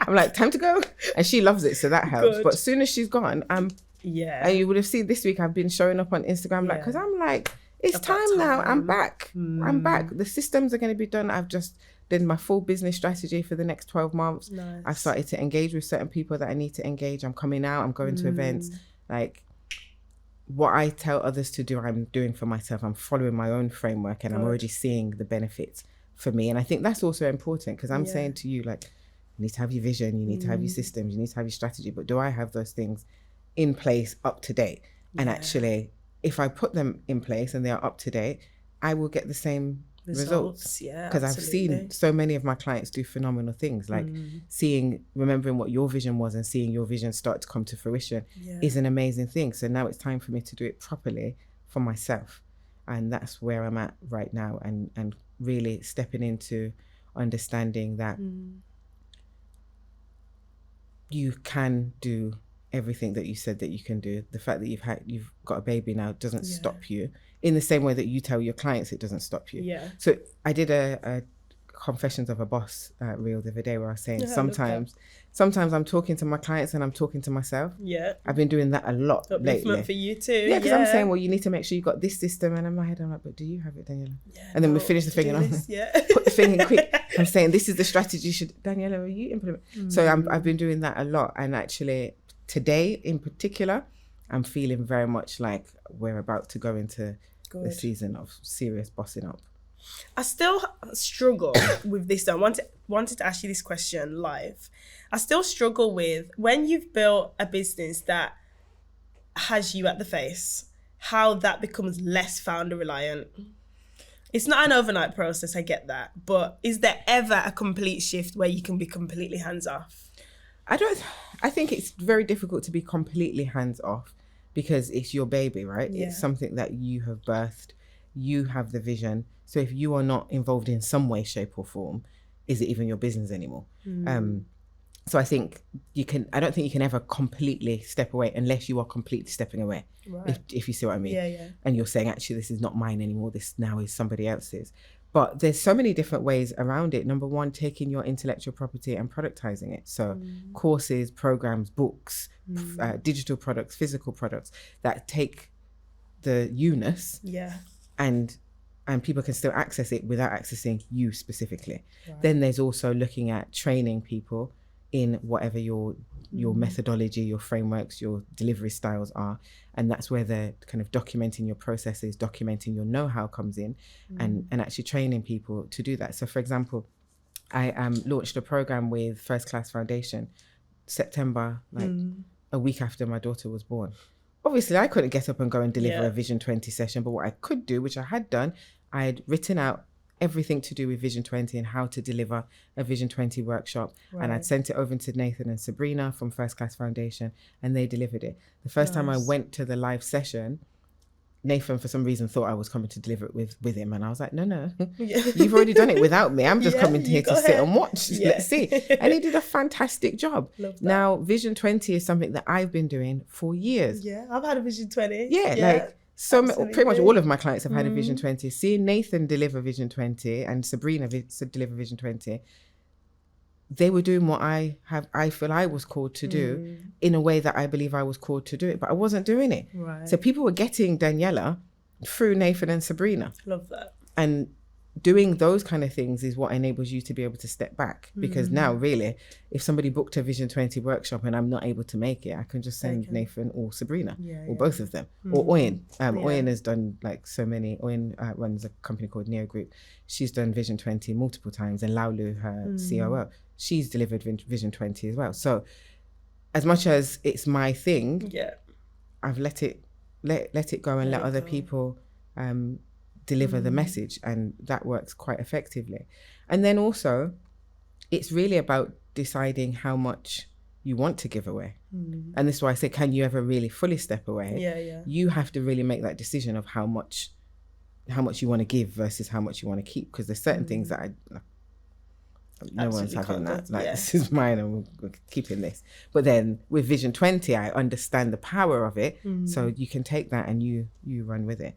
I'm like, time to go. And she loves it, so that helps. Good. But as soon as she's gone, and you would have seen this week, I've been showing up on Instagram, like, because I'm like, it's time now. I'm back. I'm back. The systems are going to be done. I've just did my full business strategy for the next 12 months. Nice. I've started to engage with certain people that I need to engage. I'm coming out. I'm going to events. Like, what I tell others to do, I'm doing for myself. I'm following my own framework, and I'm already seeing the benefits for me. And I think that's also important, because I'm saying to you, like, you need to have your vision, you need to have your systems, you need to have your strategy. But do I have those things in place, up to date? And actually, if I put them in place and they are up to date, I will get the same results. Yeah, because I've seen so many of my clients do phenomenal things, like remembering what your vision was and seeing your vision start to come to fruition is an amazing thing. So now it's time for me to do it properly for myself, and that's where I'm at right now, and really stepping into understanding that you can do everything that you said that you can do. The fact that you've got a baby now doesn't stop you, in the same way that you tell your clients it doesn't stop you. So I did a Confessions of a Boss reel the other day, where I was saying sometimes I'm talking to my clients and I'm talking to myself. I've been doing that a lot lately. For you too. Because I'm saying, well, you need to make sure you got this system, and in my head I'm like, but do you have it, Daniella? And then we finish the thing and I'm put the thing in quick. I'm saying, this is the strategy Daniella, are you implement? So I've been doing that a lot, and actually today in particular I'm feeling very much like we're about to go into the season of serious bossing up. I still struggle with this. I wanted to ask you this question live. I still struggle with, when you've built a business that has you at the face, how that becomes less founder reliant. It's not an overnight process, I get that, but is there ever a complete shift where you can be completely hands off? I think it's very difficult to be completely hands off, because it's your baby, right? It's something that you have birthed. You have the vision. So if you are not involved in some way, shape or form, is it even your business anymore? So I think I don't think you can ever completely step away unless you are completely stepping away. Right. If you see what I mean. And you're saying, actually, this is not mine anymore. This now is somebody else's. But there's so many different ways around it. Number one, taking your intellectual property and productizing it. So courses, programs, books, digital products, physical products that take the you-ness and people can still access it without accessing you specifically. Then there's also looking at training people in whatever your methodology, your frameworks, your delivery styles are. And that's where the kind of documenting your processes, documenting your know-how comes in, and actually training people to do that. So for example, I launched a program with First Class Foundation, September, a week after my daughter was born. Obviously, I couldn't get up and go and deliver a Vision 20 session, but what I could do, which I had done, I had written out everything to do with Vision 20 and how to deliver a Vision 20 workshop. And I'd sent it over to Nathan and Sabrina from First Class Foundation, and they delivered it. The first time I went to the live session, Nathan, for some reason, thought I was coming to deliver it with him. And I was like, no, you've already done it without me. I'm just coming here to sit and watch. Let's see. And he did a fantastic job. Now, Vision 20 is something that I've been doing for years. I've had a Vision 20. Pretty much all of my clients have had a Vision 20. Seeing Nathan deliver Vision 20 and Sabrina deliver Vision 20, they were doing what I feel I was called to do in a way that I believe I was called to do it, but I wasn't doing it. So people were getting Daniella through Nathan and Sabrina. Love that. And doing those kind of things is what enables you to be able to step back, because now really, if somebody booked a Vision 20 workshop and I'm not able to make it, I can just send Nathan or Sabrina or both of them, or Oyen. Oyen has done like so many. Oyen runs a company called Neo Group. She's done Vision 20 multiple times, and Laulu, her COO, she's delivered Vision 20 as well. So as much as it's my thing, I've let it go and let other people deliver the message, and that works quite effectively. And then also, it's really about deciding how much you want to give away. And this is why I say, can you ever really fully step away? You have to really make that decision of how much you want to give versus how much you want to keep, because there's certain things that no one's having that. This is mine and we're keeping this. But then with Vision 20, I understand the power of it. So you can take that and you run with it.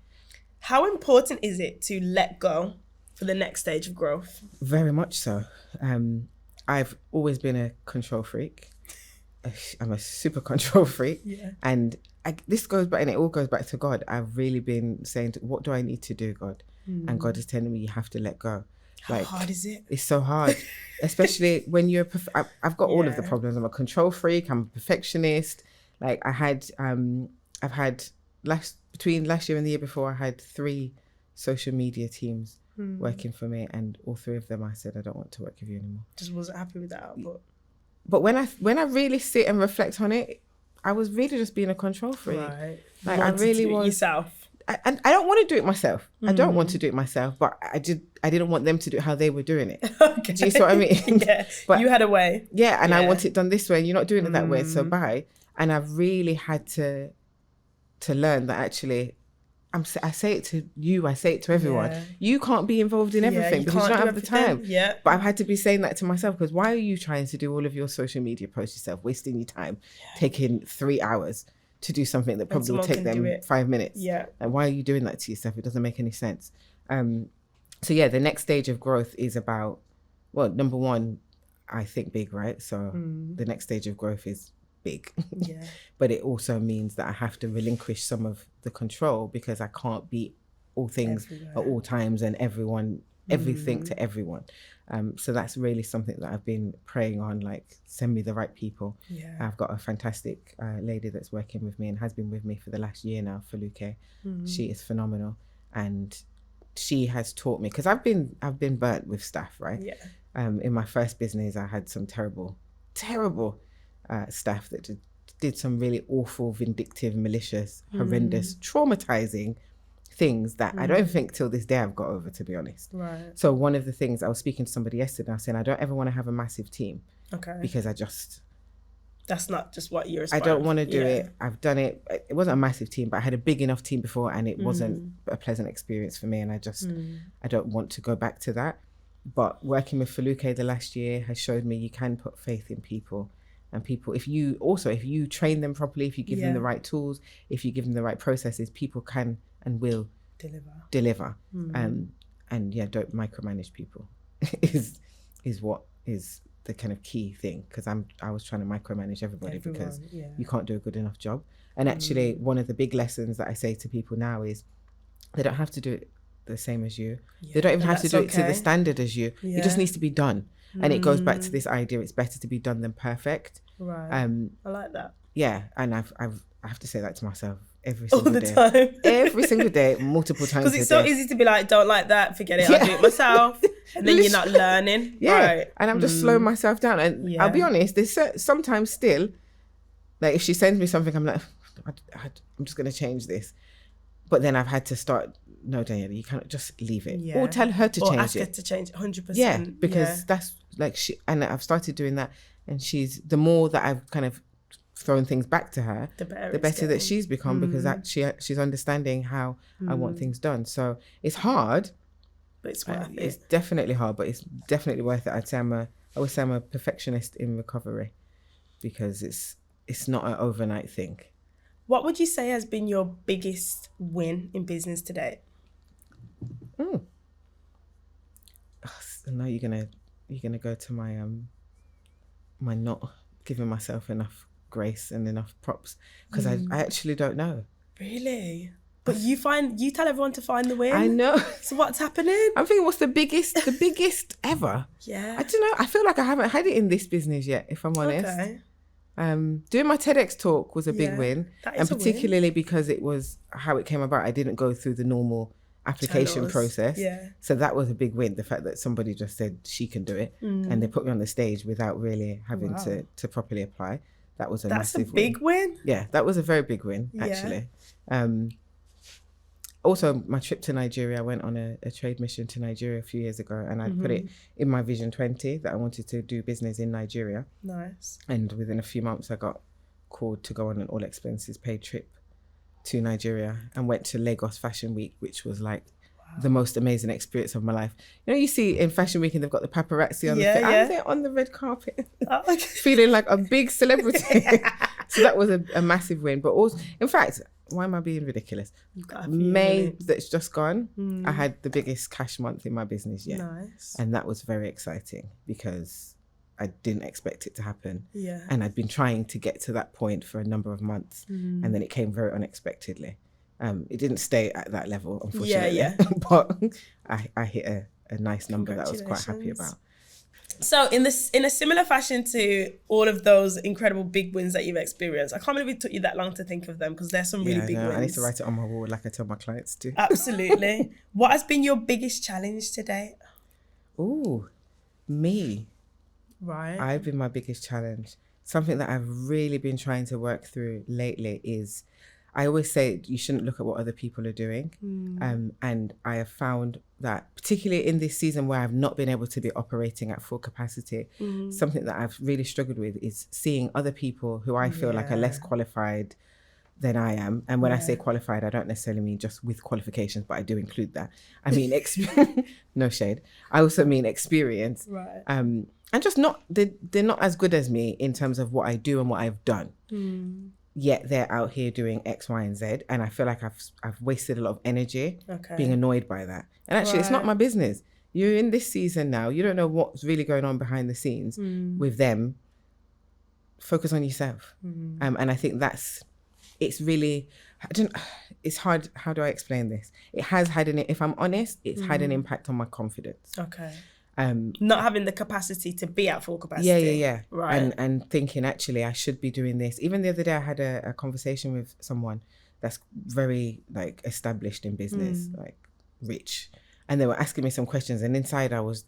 How important is it to let go for the next stage of growth? Very much so. I've always been a control freak. I'm a super control freak. And this goes back, and it all goes back to God. I've really been saying, what do I need to do, God? And God is telling me, you have to let go. How hard is it? It's so hard, especially when you're, I've got all of the problems. I'm a control freak. I'm a perfectionist. Like I've had between last year and the year before, I had 3 social media teams working for me, and all 3 of them I said, I don't want to work with you anymore. Just wasn't happy with that output. But when I really sit and reflect on it, I was really just being a control freak. Right. Like I really was. Yourself. I don't want to do it myself. I don't want to do it myself, but I didn't want them to do it how they were doing it. Okay. Do you see what I mean? Yeah. But you had a way. yeah, and I Yeah. want it done this way, and you're not doing it that way, so bye. And I've really had to learn that actually, I say it to you, I say it to everyone. Yeah. You can't be involved in everything because you don't have the time. Yeah. But I've had to be saying that to myself, because why are you trying to do all of your social media posts yourself, wasting your time, taking 3 hours to do something that probably will take them 5 minutes? Yeah. And why are you doing that to yourself? It doesn't make any sense. So yeah, the next stage of growth is about, well, number one, I think big, right? So the next stage of growth is big. Yeah. But it also means that I have to relinquish some of the control, because I can't be all things Everywhere. at all times and everything to everyone. So that's really something that I've been praying on, like, send me the right people. Yeah. I've got a fantastic lady that's working with me and has been with me for the last year now, Feluke. She is phenomenal, and she has taught me, because I've been burnt with staff, right? Yeah. In my first business, I had some terrible staff that did some really awful, vindictive, malicious, horrendous, traumatizing things that I don't think till this day I've got over, to be honest. Right. So one of the things, I was speaking to somebody yesterday, I was saying I don't ever want to have a massive team. Okay. Because that's not just what you're I don't want to do it. I've done it. It wasn't a massive team, but I had a big enough team before, and it wasn't a pleasant experience for me. And I don't want to go back to that. But working with Feluke the last year has showed me you can put faith in people. And people, if you train them properly, if you give them the right tools, if you give them the right processes, people can and will deliver. And yeah, don't micromanage people is what is the kind of key thing, because I was trying to micromanage everybody because you can't do a good enough job. And actually, one of the big lessons that I say to people now is they don't have to do it the same as you. They don't even have to do it to the standard as you. It just needs to be done. And it goes back to this idea, it's better to be done than perfect. Right. I like that. Yeah, and I have to say that to myself every single day. All the time. Every single day, multiple times a day. Because it's so easy to be like, don't like that, forget it, I'll do it myself. And then you're not learning. Yeah, right. And I'm just slowing myself down. And I'll be honest, there's sometimes still, like, if she sends me something, I'm like, I'm just going to change this. But then I've had to start, no, Daniella, you can't just leave it. Yeah. Or tell her to change it. Or ask her to change 100%. Yeah, because that's like, and I've started doing that. And the more that I've kind of thrown things back to her, the better that she's become, because she's understanding how I want things done. So it's hard. But it's worth it. It's definitely hard, but it's definitely worth it. I would say I'm a perfectionist in recovery, because it's not an overnight thing. What would you say has been your biggest win in business today? No, you're gonna go to my my not giving myself enough grace and enough props, because I actually don't know. Really? But you tell everyone to find the win. I know. So what's happening? I'm thinking, what's the biggest ever? Yeah. I don't know. I feel like I haven't had it in this business yet, if I'm honest. Okay. Doing my TEDx talk was a big win, and particularly because it was how it came about. I didn't go through the normal application process, so that was a big win. The fact that somebody just said she can do it, and they put me on the stage without really having to properly apply. That was massive win. That's a big win. Yeah, that was a very big win, actually. Also, my trip to Nigeria, I went on a trade mission to Nigeria a few years ago, and I put it in my Vision 20 that I wanted to do business in Nigeria. Nice. And within a few months, I got called to go on an all expenses paid trip to Nigeria, and went to Lagos Fashion Week, which was like the most amazing experience of my life. You know, you see in Fashion Week and they've got the paparazzi on the thing. I'm there on the red carpet, feeling like a big celebrity. So that was a massive win. But also, in fact, why am I being ridiculous? May that's just gone, I had the biggest cash month in my business yet. Nice. And that was very exciting, because I didn't expect it to happen. Yeah. And I'd been trying to get to that point for a number of months, and then it came very unexpectedly. It didn't stay at that level, unfortunately. But I hit a nice number that I was quite happy about. So in a similar fashion to all of those incredible big wins that you've experienced, I can't believe it took you that long to think of them, because there's some really big wins. I need to write it on my wall like I tell my clients to. Absolutely. What has been your biggest challenge today? Ooh, me. Right. I've been my biggest challenge. Something that I've really been trying to work through lately is I always say you shouldn't look at what other people are doing. And I have found that particularly in this season where I've not been able to be operating at full capacity, something that I've really struggled with is seeing other people who I feel like are less qualified than I am. And when I say qualified, I don't necessarily mean just with qualifications, but I do include that. I mean, no shade. I also mean experience. Right. And just they're not as good as me in terms of what I do and what I've done. Yet they're out here doing X, Y, and Z. And I feel like I've wasted a lot of energy being annoyed by that. And actually, it's not my business. You're in this season now. You don't know what's really going on behind the scenes with them. Focus on yourself. And I think it's really, it's hard. How do I explain this? It has had if I'm honest, it's had an impact on my confidence. Okay. Not having the capacity to be at full capacity. Yeah. Right. And thinking, actually, I should be doing this. Even the other day, I had a conversation with someone that's very like established in business, like rich. And they were asking me some questions. And inside I was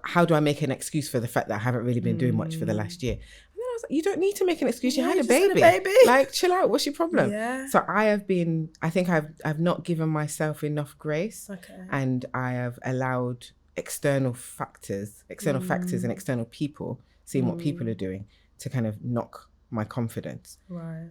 how do I make an excuse for the fact that I haven't really been doing much for the last year? And then I was like, you don't need to make an excuse. You had a baby. Like, chill out. What's your problem? Yeah. So I think I've not given myself enough grace. Okay. And I have allowed external factors and external people, seeing what people are doing, to kind of knock my confidence. Right.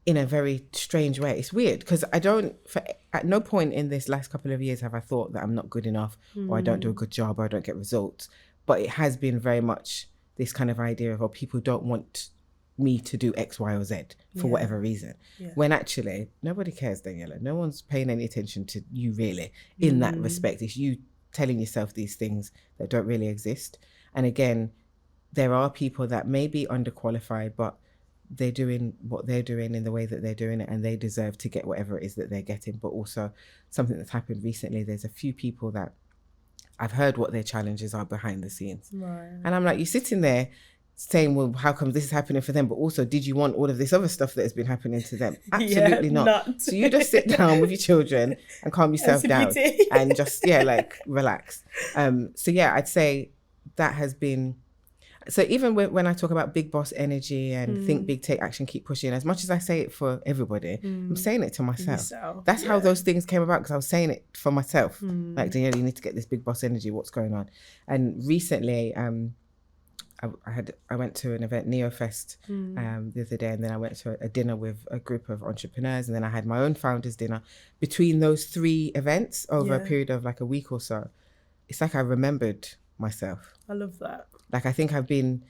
In a very strange way. It's weird because at no point in this last couple of years have I thought that I'm not good enough or I don't do a good job or I don't get results. But it has been very much this kind of idea of, people don't want me to do X, Y, or Z for whatever reason. Yeah. When actually, nobody cares, Daniella. No one's paying any attention to you really in that respect. It's you telling yourself these things that don't really exist. And again, there are people that may be underqualified, but they're doing what they're doing in the way that they're doing it, and they deserve to get whatever it is that they're getting. But also something that's happened recently, there's a few people that I've heard what their challenges are behind the scenes. Right. And I'm like, you're sitting there saying, well, how come this is happening for them? But also, did you want all of this other stuff that has been happening to them? Absolutely not. So you just sit down with your children and calm yourself down and just, relax. I'd say that has been... So even when I talk about big boss energy and think big, take action, keep pushing, as much as I say it for everybody, I'm saying it to myself. That's how those things came about, because I was saying it for myself. Like, Daniella, you need to get this big boss energy. What's going on? And recently, I went to an event, NeoFest, the other day, and then I went to a dinner with a group of entrepreneurs, and then I had my own founders dinner. Between those three events over a period of like a week or so, it's like I remembered myself. I love that. Like, I think I've been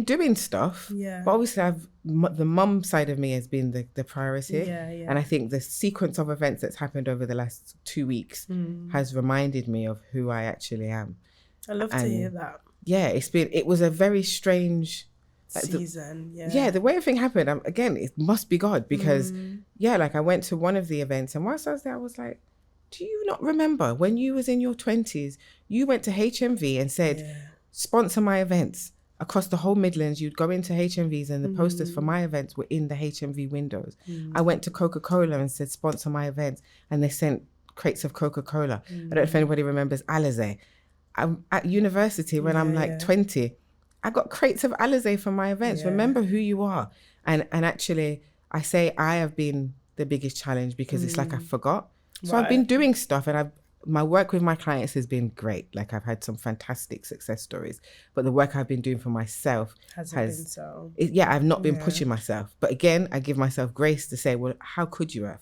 doing stuff, but obviously the mum side of me has been the priority. And I think the sequence of events that's happened over the last 2 weeks has reminded me of who I actually am. I love to hear that. Yeah, it was a very strange season. The way everything happened, again, it must be God, because I went to one of the events, and whilst I was there, I was like, do you not remember when you was in your 20s, you went to HMV and said, sponsor my events across the whole Midlands? You'd go into HMVs and the posters for my events were in the HMV windows. I went to Coca-Cola and said, sponsor my events, and they sent crates of Coca-Cola. I don't know if anybody remembers Alizé. At university, when I'm like 20, I got crates of Alizé for my events. Remember who you are. And actually, I say I have been the biggest challenge, because it's like I forgot. So I've been doing stuff, and my work with my clients has been great. Like, I've had some fantastic success stories, but the work I've been doing for myself I've not been pushing myself. But again, I give myself grace to say, well, how could you have?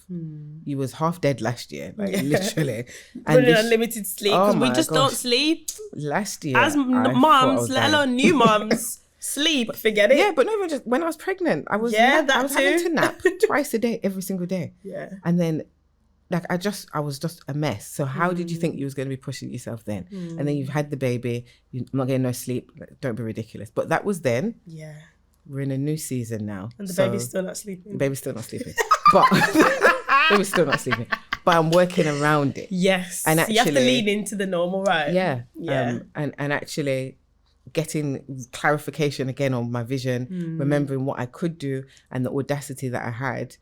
You was half dead last year, literally. And running unlimited sleep, because we just don't sleep. Last year, as mums, let alone new mums, sleep, forget it. Yeah, but no, even just when I was pregnant, I was having to nap twice a day, every single day. Yeah, and then. Like, I was just a mess. So how did you think you was going to be pushing yourself then? And then you've had the baby, you're not getting no sleep. Like, don't be ridiculous. But that was then. Yeah. We're in a new season now. And the baby's still not sleeping. The baby's still not sleeping. But baby's still not sleeping. But I'm working around it. Yes. And actually, you have to lean into the normal, right? Yeah. And actually getting clarification again on my vision, remembering what I could do and the audacity that I had.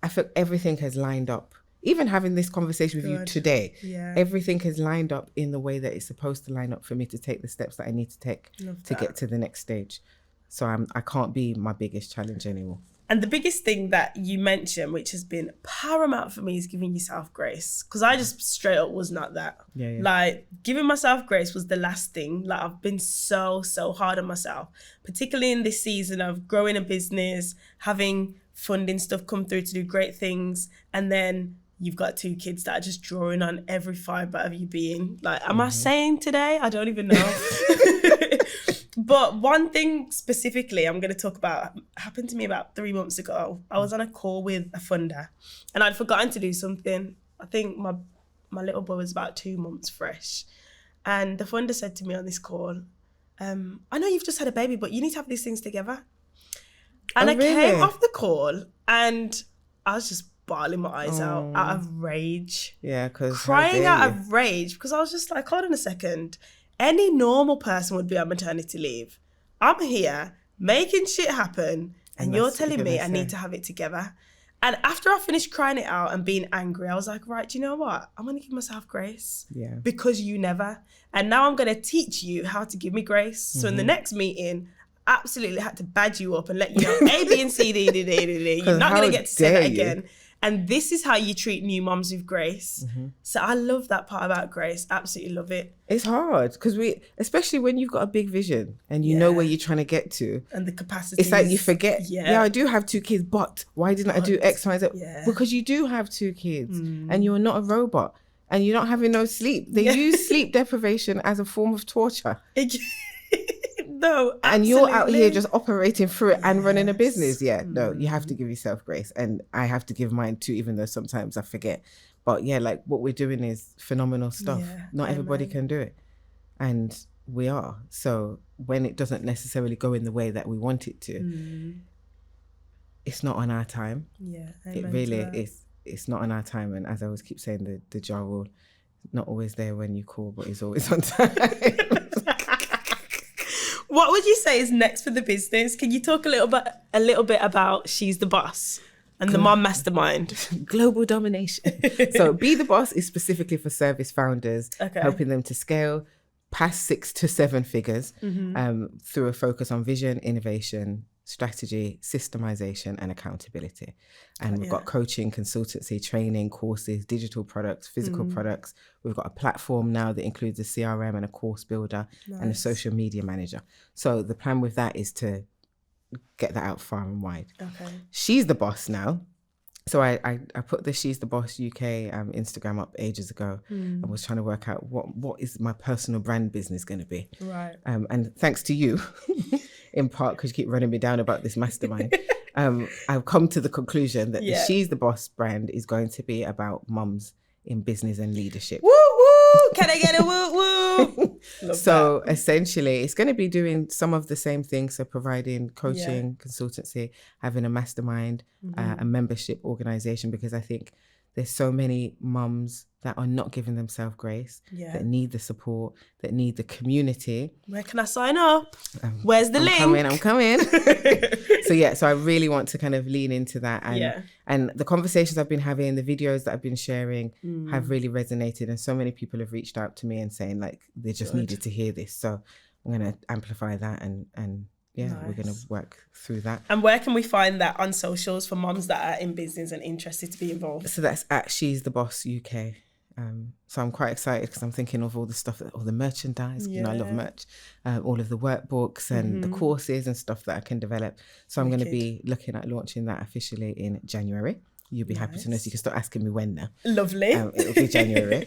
I feel everything has lined up. Even having this conversation with you today, everything has lined up in the way that it's supposed to line up for me to take the steps that I need to take to get to the next stage. So I can't be my biggest challenge anymore. And the biggest thing that you mentioned, which has been paramount for me, is giving yourself grace. Because I just straight up was not that. Yeah. Like, giving myself grace was the last thing. Like, I've been so hard on myself, particularly in this season of growing a business, having funding stuff come through to do great things. And then you've got 2 kids that are just drawing on every fibre of your being. Like, am I sane today? I don't even know. But one thing specifically I'm going to talk about happened to me about 3 months ago. I was on a call with a funder and I'd forgotten to do something. I think my little boy was about 2 months fresh. And the funder said to me on this call, I know you've just had a baby, but you need to have these things together. And I came off the call and I was just bawling my eyes out of rage. Yeah, because crying out of rage because I was just like, hold on a second. Any normal person would be on maternity leave. I'm here making shit happen and you're telling me I need to have it together. And after I finished crying it out and being angry, I was like, right, do you know what? I'm going to give myself grace. Yeah. Because you never. And now I'm going to teach you how to give me grace. So in the next meeting, absolutely had to badge you up and let you know A, B, and C, D, D, D, D, D. You're not going to get to say that again. And this is how you treat new moms with grace. So I love that part about grace. Absolutely love it. It's hard because especially when you've got a big vision and you know where you're trying to get to. And the capacity. It's like you forget, I do have 2 kids, but why didn't I do X, Y, Z? Yeah. Because you do have 2 kids and you're not a robot and you're not having no sleep. They use sleep deprivation as a form of torture. No, absolutely. And you're out here just operating through it and running a business. Yeah, no, you have to give yourself grace. And I have to give mine too, even though sometimes I forget. But yeah, like what we're doing is phenomenal stuff. Yeah, not everybody can do it. And we are. So when it doesn't necessarily go in the way that we want it to, it's not on our time. Yeah, it really is. It's not on our time. And as I always keep saying, the jar rule, not always there when you call, but it's always on time. What would you say is next for the business? Can you talk a little bit about She's the Boss and the Mom Mastermind? Global domination. So Be the Boss is specifically for service founders, helping them to scale past 6 to 7 figures through a focus on vision, innovation, strategy, systemization, and accountability. And we've got coaching, consultancy, training, courses, digital products, physical products. We've got a platform now that includes a CRM and a course builder and a social media manager. So the plan with that is to get that out far and wide. She's the Boss now. So I put the She's the Boss UK Instagram up ages ago and was trying to work out what is my personal brand business going to be. Right. And thanks to you, in part because you keep running me down about this mastermind, I've come to the conclusion that the She's the Boss brand is going to be about mums in business and leadership. Woo woo! Can I get a woo woo? So essentially, it's going to be doing some of the same things. So providing coaching, consultancy, having a mastermind, a membership organization, because I think there's so many mums that are not giving themselves grace, that need the support, that need the community. Where can I sign up? Where's the link? I'm coming. So I really want to kind of lean into that. And the conversations I've been having, the videos that I've been sharing have really resonated. And so many people have reached out to me and saying like, they just needed to hear this. So I'm going to amplify that and we're going to work through that. And where can we find that on socials for moms that are in business and interested to be involved? So that's at She's the Boss UK. So I'm quite excited because I'm thinking of all the stuff, all the merchandise, you know, I love merch, all of the workbooks and the courses and stuff that I can develop. So I'm going to be looking at launching that officially in January. You'll be happy to know, so you can start asking me when now. Lovely. It'll be January.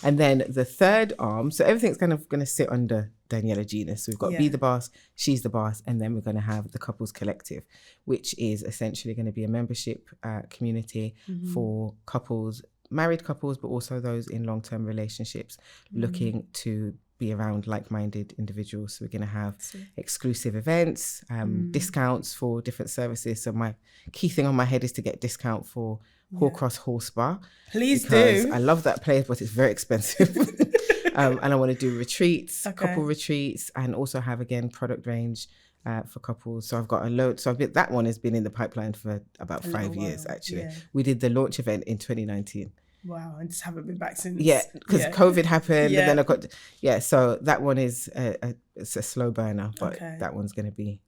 And then the third arm, so everything's kind of going to sit under Daniella Genas. So we've got Be the Boss, She's the Boss, and then we're going to have the Couples Collective, which is essentially going to be a membership community for couples, married couples, but also those in long-term relationships looking to be around like-minded individuals. So we're going to have exclusive events, discounts for different services. So my key thing on my head is to get discount for Horcross Horse Bar. Please do. I love that place, but it's very expensive. And I want to do retreats, couple retreats, and also have, again, product range for couples. So I've got a load. So that one has been in the pipeline for about 5 years, actually. We did the launch event in 2019. Wow, and just haven't been back since. Yeah, because COVID happened, and then I got so that one is it's a slow burner, but that one's going to be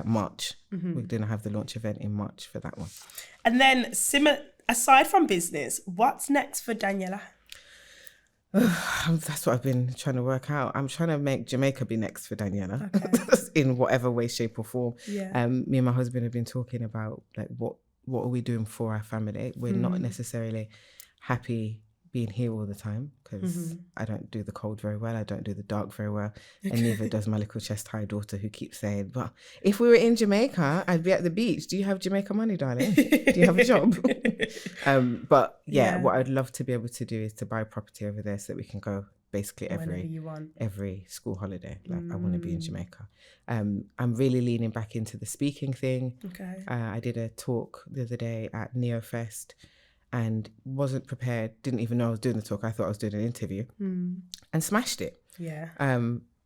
March. We're going to have the launch event in March for that one. And then aside from business, what's next for Daniella? That's what I've been trying to work out. I'm trying to make Jamaica be next for Daniella, in whatever way, shape, or form. Yeah. Me and my husband have been talking about like what are we doing for our family. We're not necessarily happy being here all the time because I don't do the cold very well. I don't do the dark very well, and neither does my little chest high daughter, who keeps saying, "But if we were in Jamaica, I'd be at the beach. Do you have Jamaica money, darling? Do you have a job?" But what I'd love to be able to do is to buy a property over there so that we can go basically every school holiday. Like I want to be in Jamaica. I'm really leaning back into the speaking thing. I did a talk the other day at NeoFest and wasn't prepared, didn't even know I was doing the talk. I thought I was doing an interview and smashed it.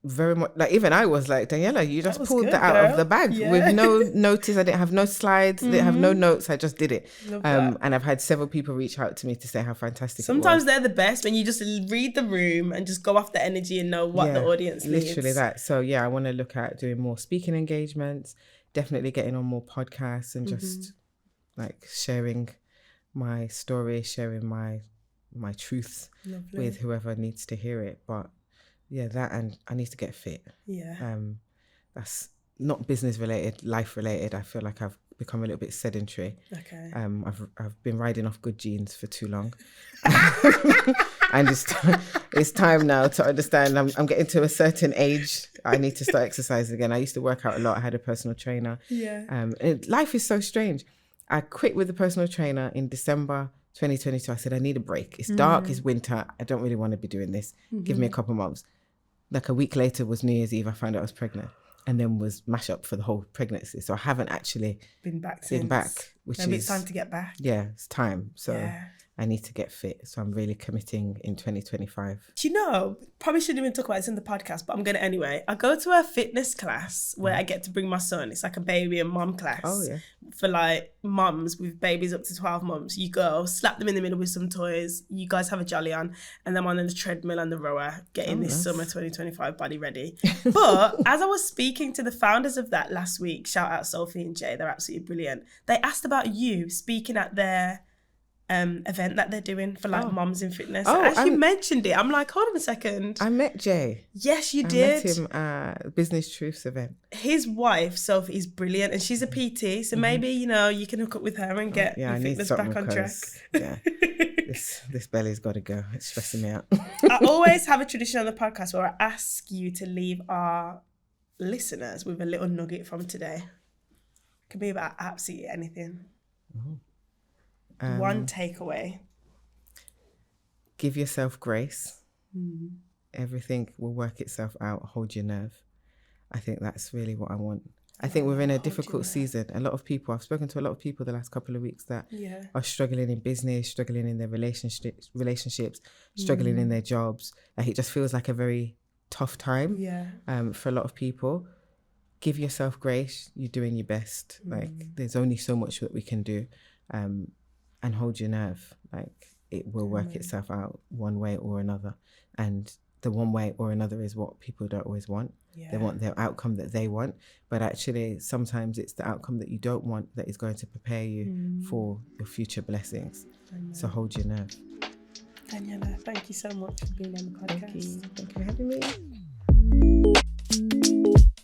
Very much, like even I was like, Daniella, you just pulled that out of the bag with no notice. I didn't have no slides, didn't have no notes. I just did it. And I've had several people reach out to me to say how fantastic Sometimes it was. they're the best when you just read the room and just go off the energy and know what the audience needs. Literally that. So I want to look at doing more speaking engagements, definitely getting on more podcasts and just like sharing my story, sharing my truths with whoever needs to hear it. But that, and I need to get fit. That's not business related, life related. I feel like I've become a little bit sedentary. I've been riding off good genes for too long. And it's time now to understand I'm getting to a certain age. I need to start exercising again. I used to work out a lot. I had a personal trainer. Life is so strange. I quit with the personal trainer in December 2022. I said, I need a break. It's dark, it's winter. I don't really want to be doing this. Give me a couple months. Like a week later was New Year's Eve. I found out I was pregnant and then was mash up for the whole pregnancy. So I haven't actually been back. Maybe it's time to get back. Yeah, it's time. So I need to get fit. So I'm really committing in 2025. Do you know, probably shouldn't even talk about this in the podcast, but I'm going to anyway. I go to a fitness class where I get to bring my son. It's like a baby and mum class. For like mums with babies up to 12 months. You go, slap them in the middle with some toys. You guys have a jolly on. And then I'm on the treadmill and the rower, getting this summer 2025 body ready. But as I was speaking to the founders of that last week, shout out Sophie and Jay, they're absolutely brilliant. They asked about you speaking at their event that they're doing for like moms in fitness. As you mentioned it, I'm like, hold on a second. I met Jay. Yes, you did. I met him at Business Truths event. His wife, Sophie, is brilliant and she's a PT. So maybe, you can hook up with her and get your fitness back on track. This belly's got to go. It's stressing me out. I always have a tradition on the podcast where I ask you to leave our listeners with a little nugget from today. It could be about absolutely anything. One takeaway. Give yourself grace. Everything will work itself out. Hold your nerve. I think that's really what I want. I think we're in a difficult season. I've spoken to a lot of people the last couple of weeks that are struggling in business, struggling in their relationships, struggling in their jobs. Like it just feels like a very tough time for a lot of people. Give yourself grace. You're doing your best. Like there's only so much that we can do. And hold your nerve. Like it will work itself out one way or another. And the one way or another is what people don't always want. They want their outcome that they want. But actually, sometimes it's the outcome that you don't want that is going to prepare you for your future blessings. So hold your nerve. Daniella, thank you so much for being on the podcast. Thank you for having me.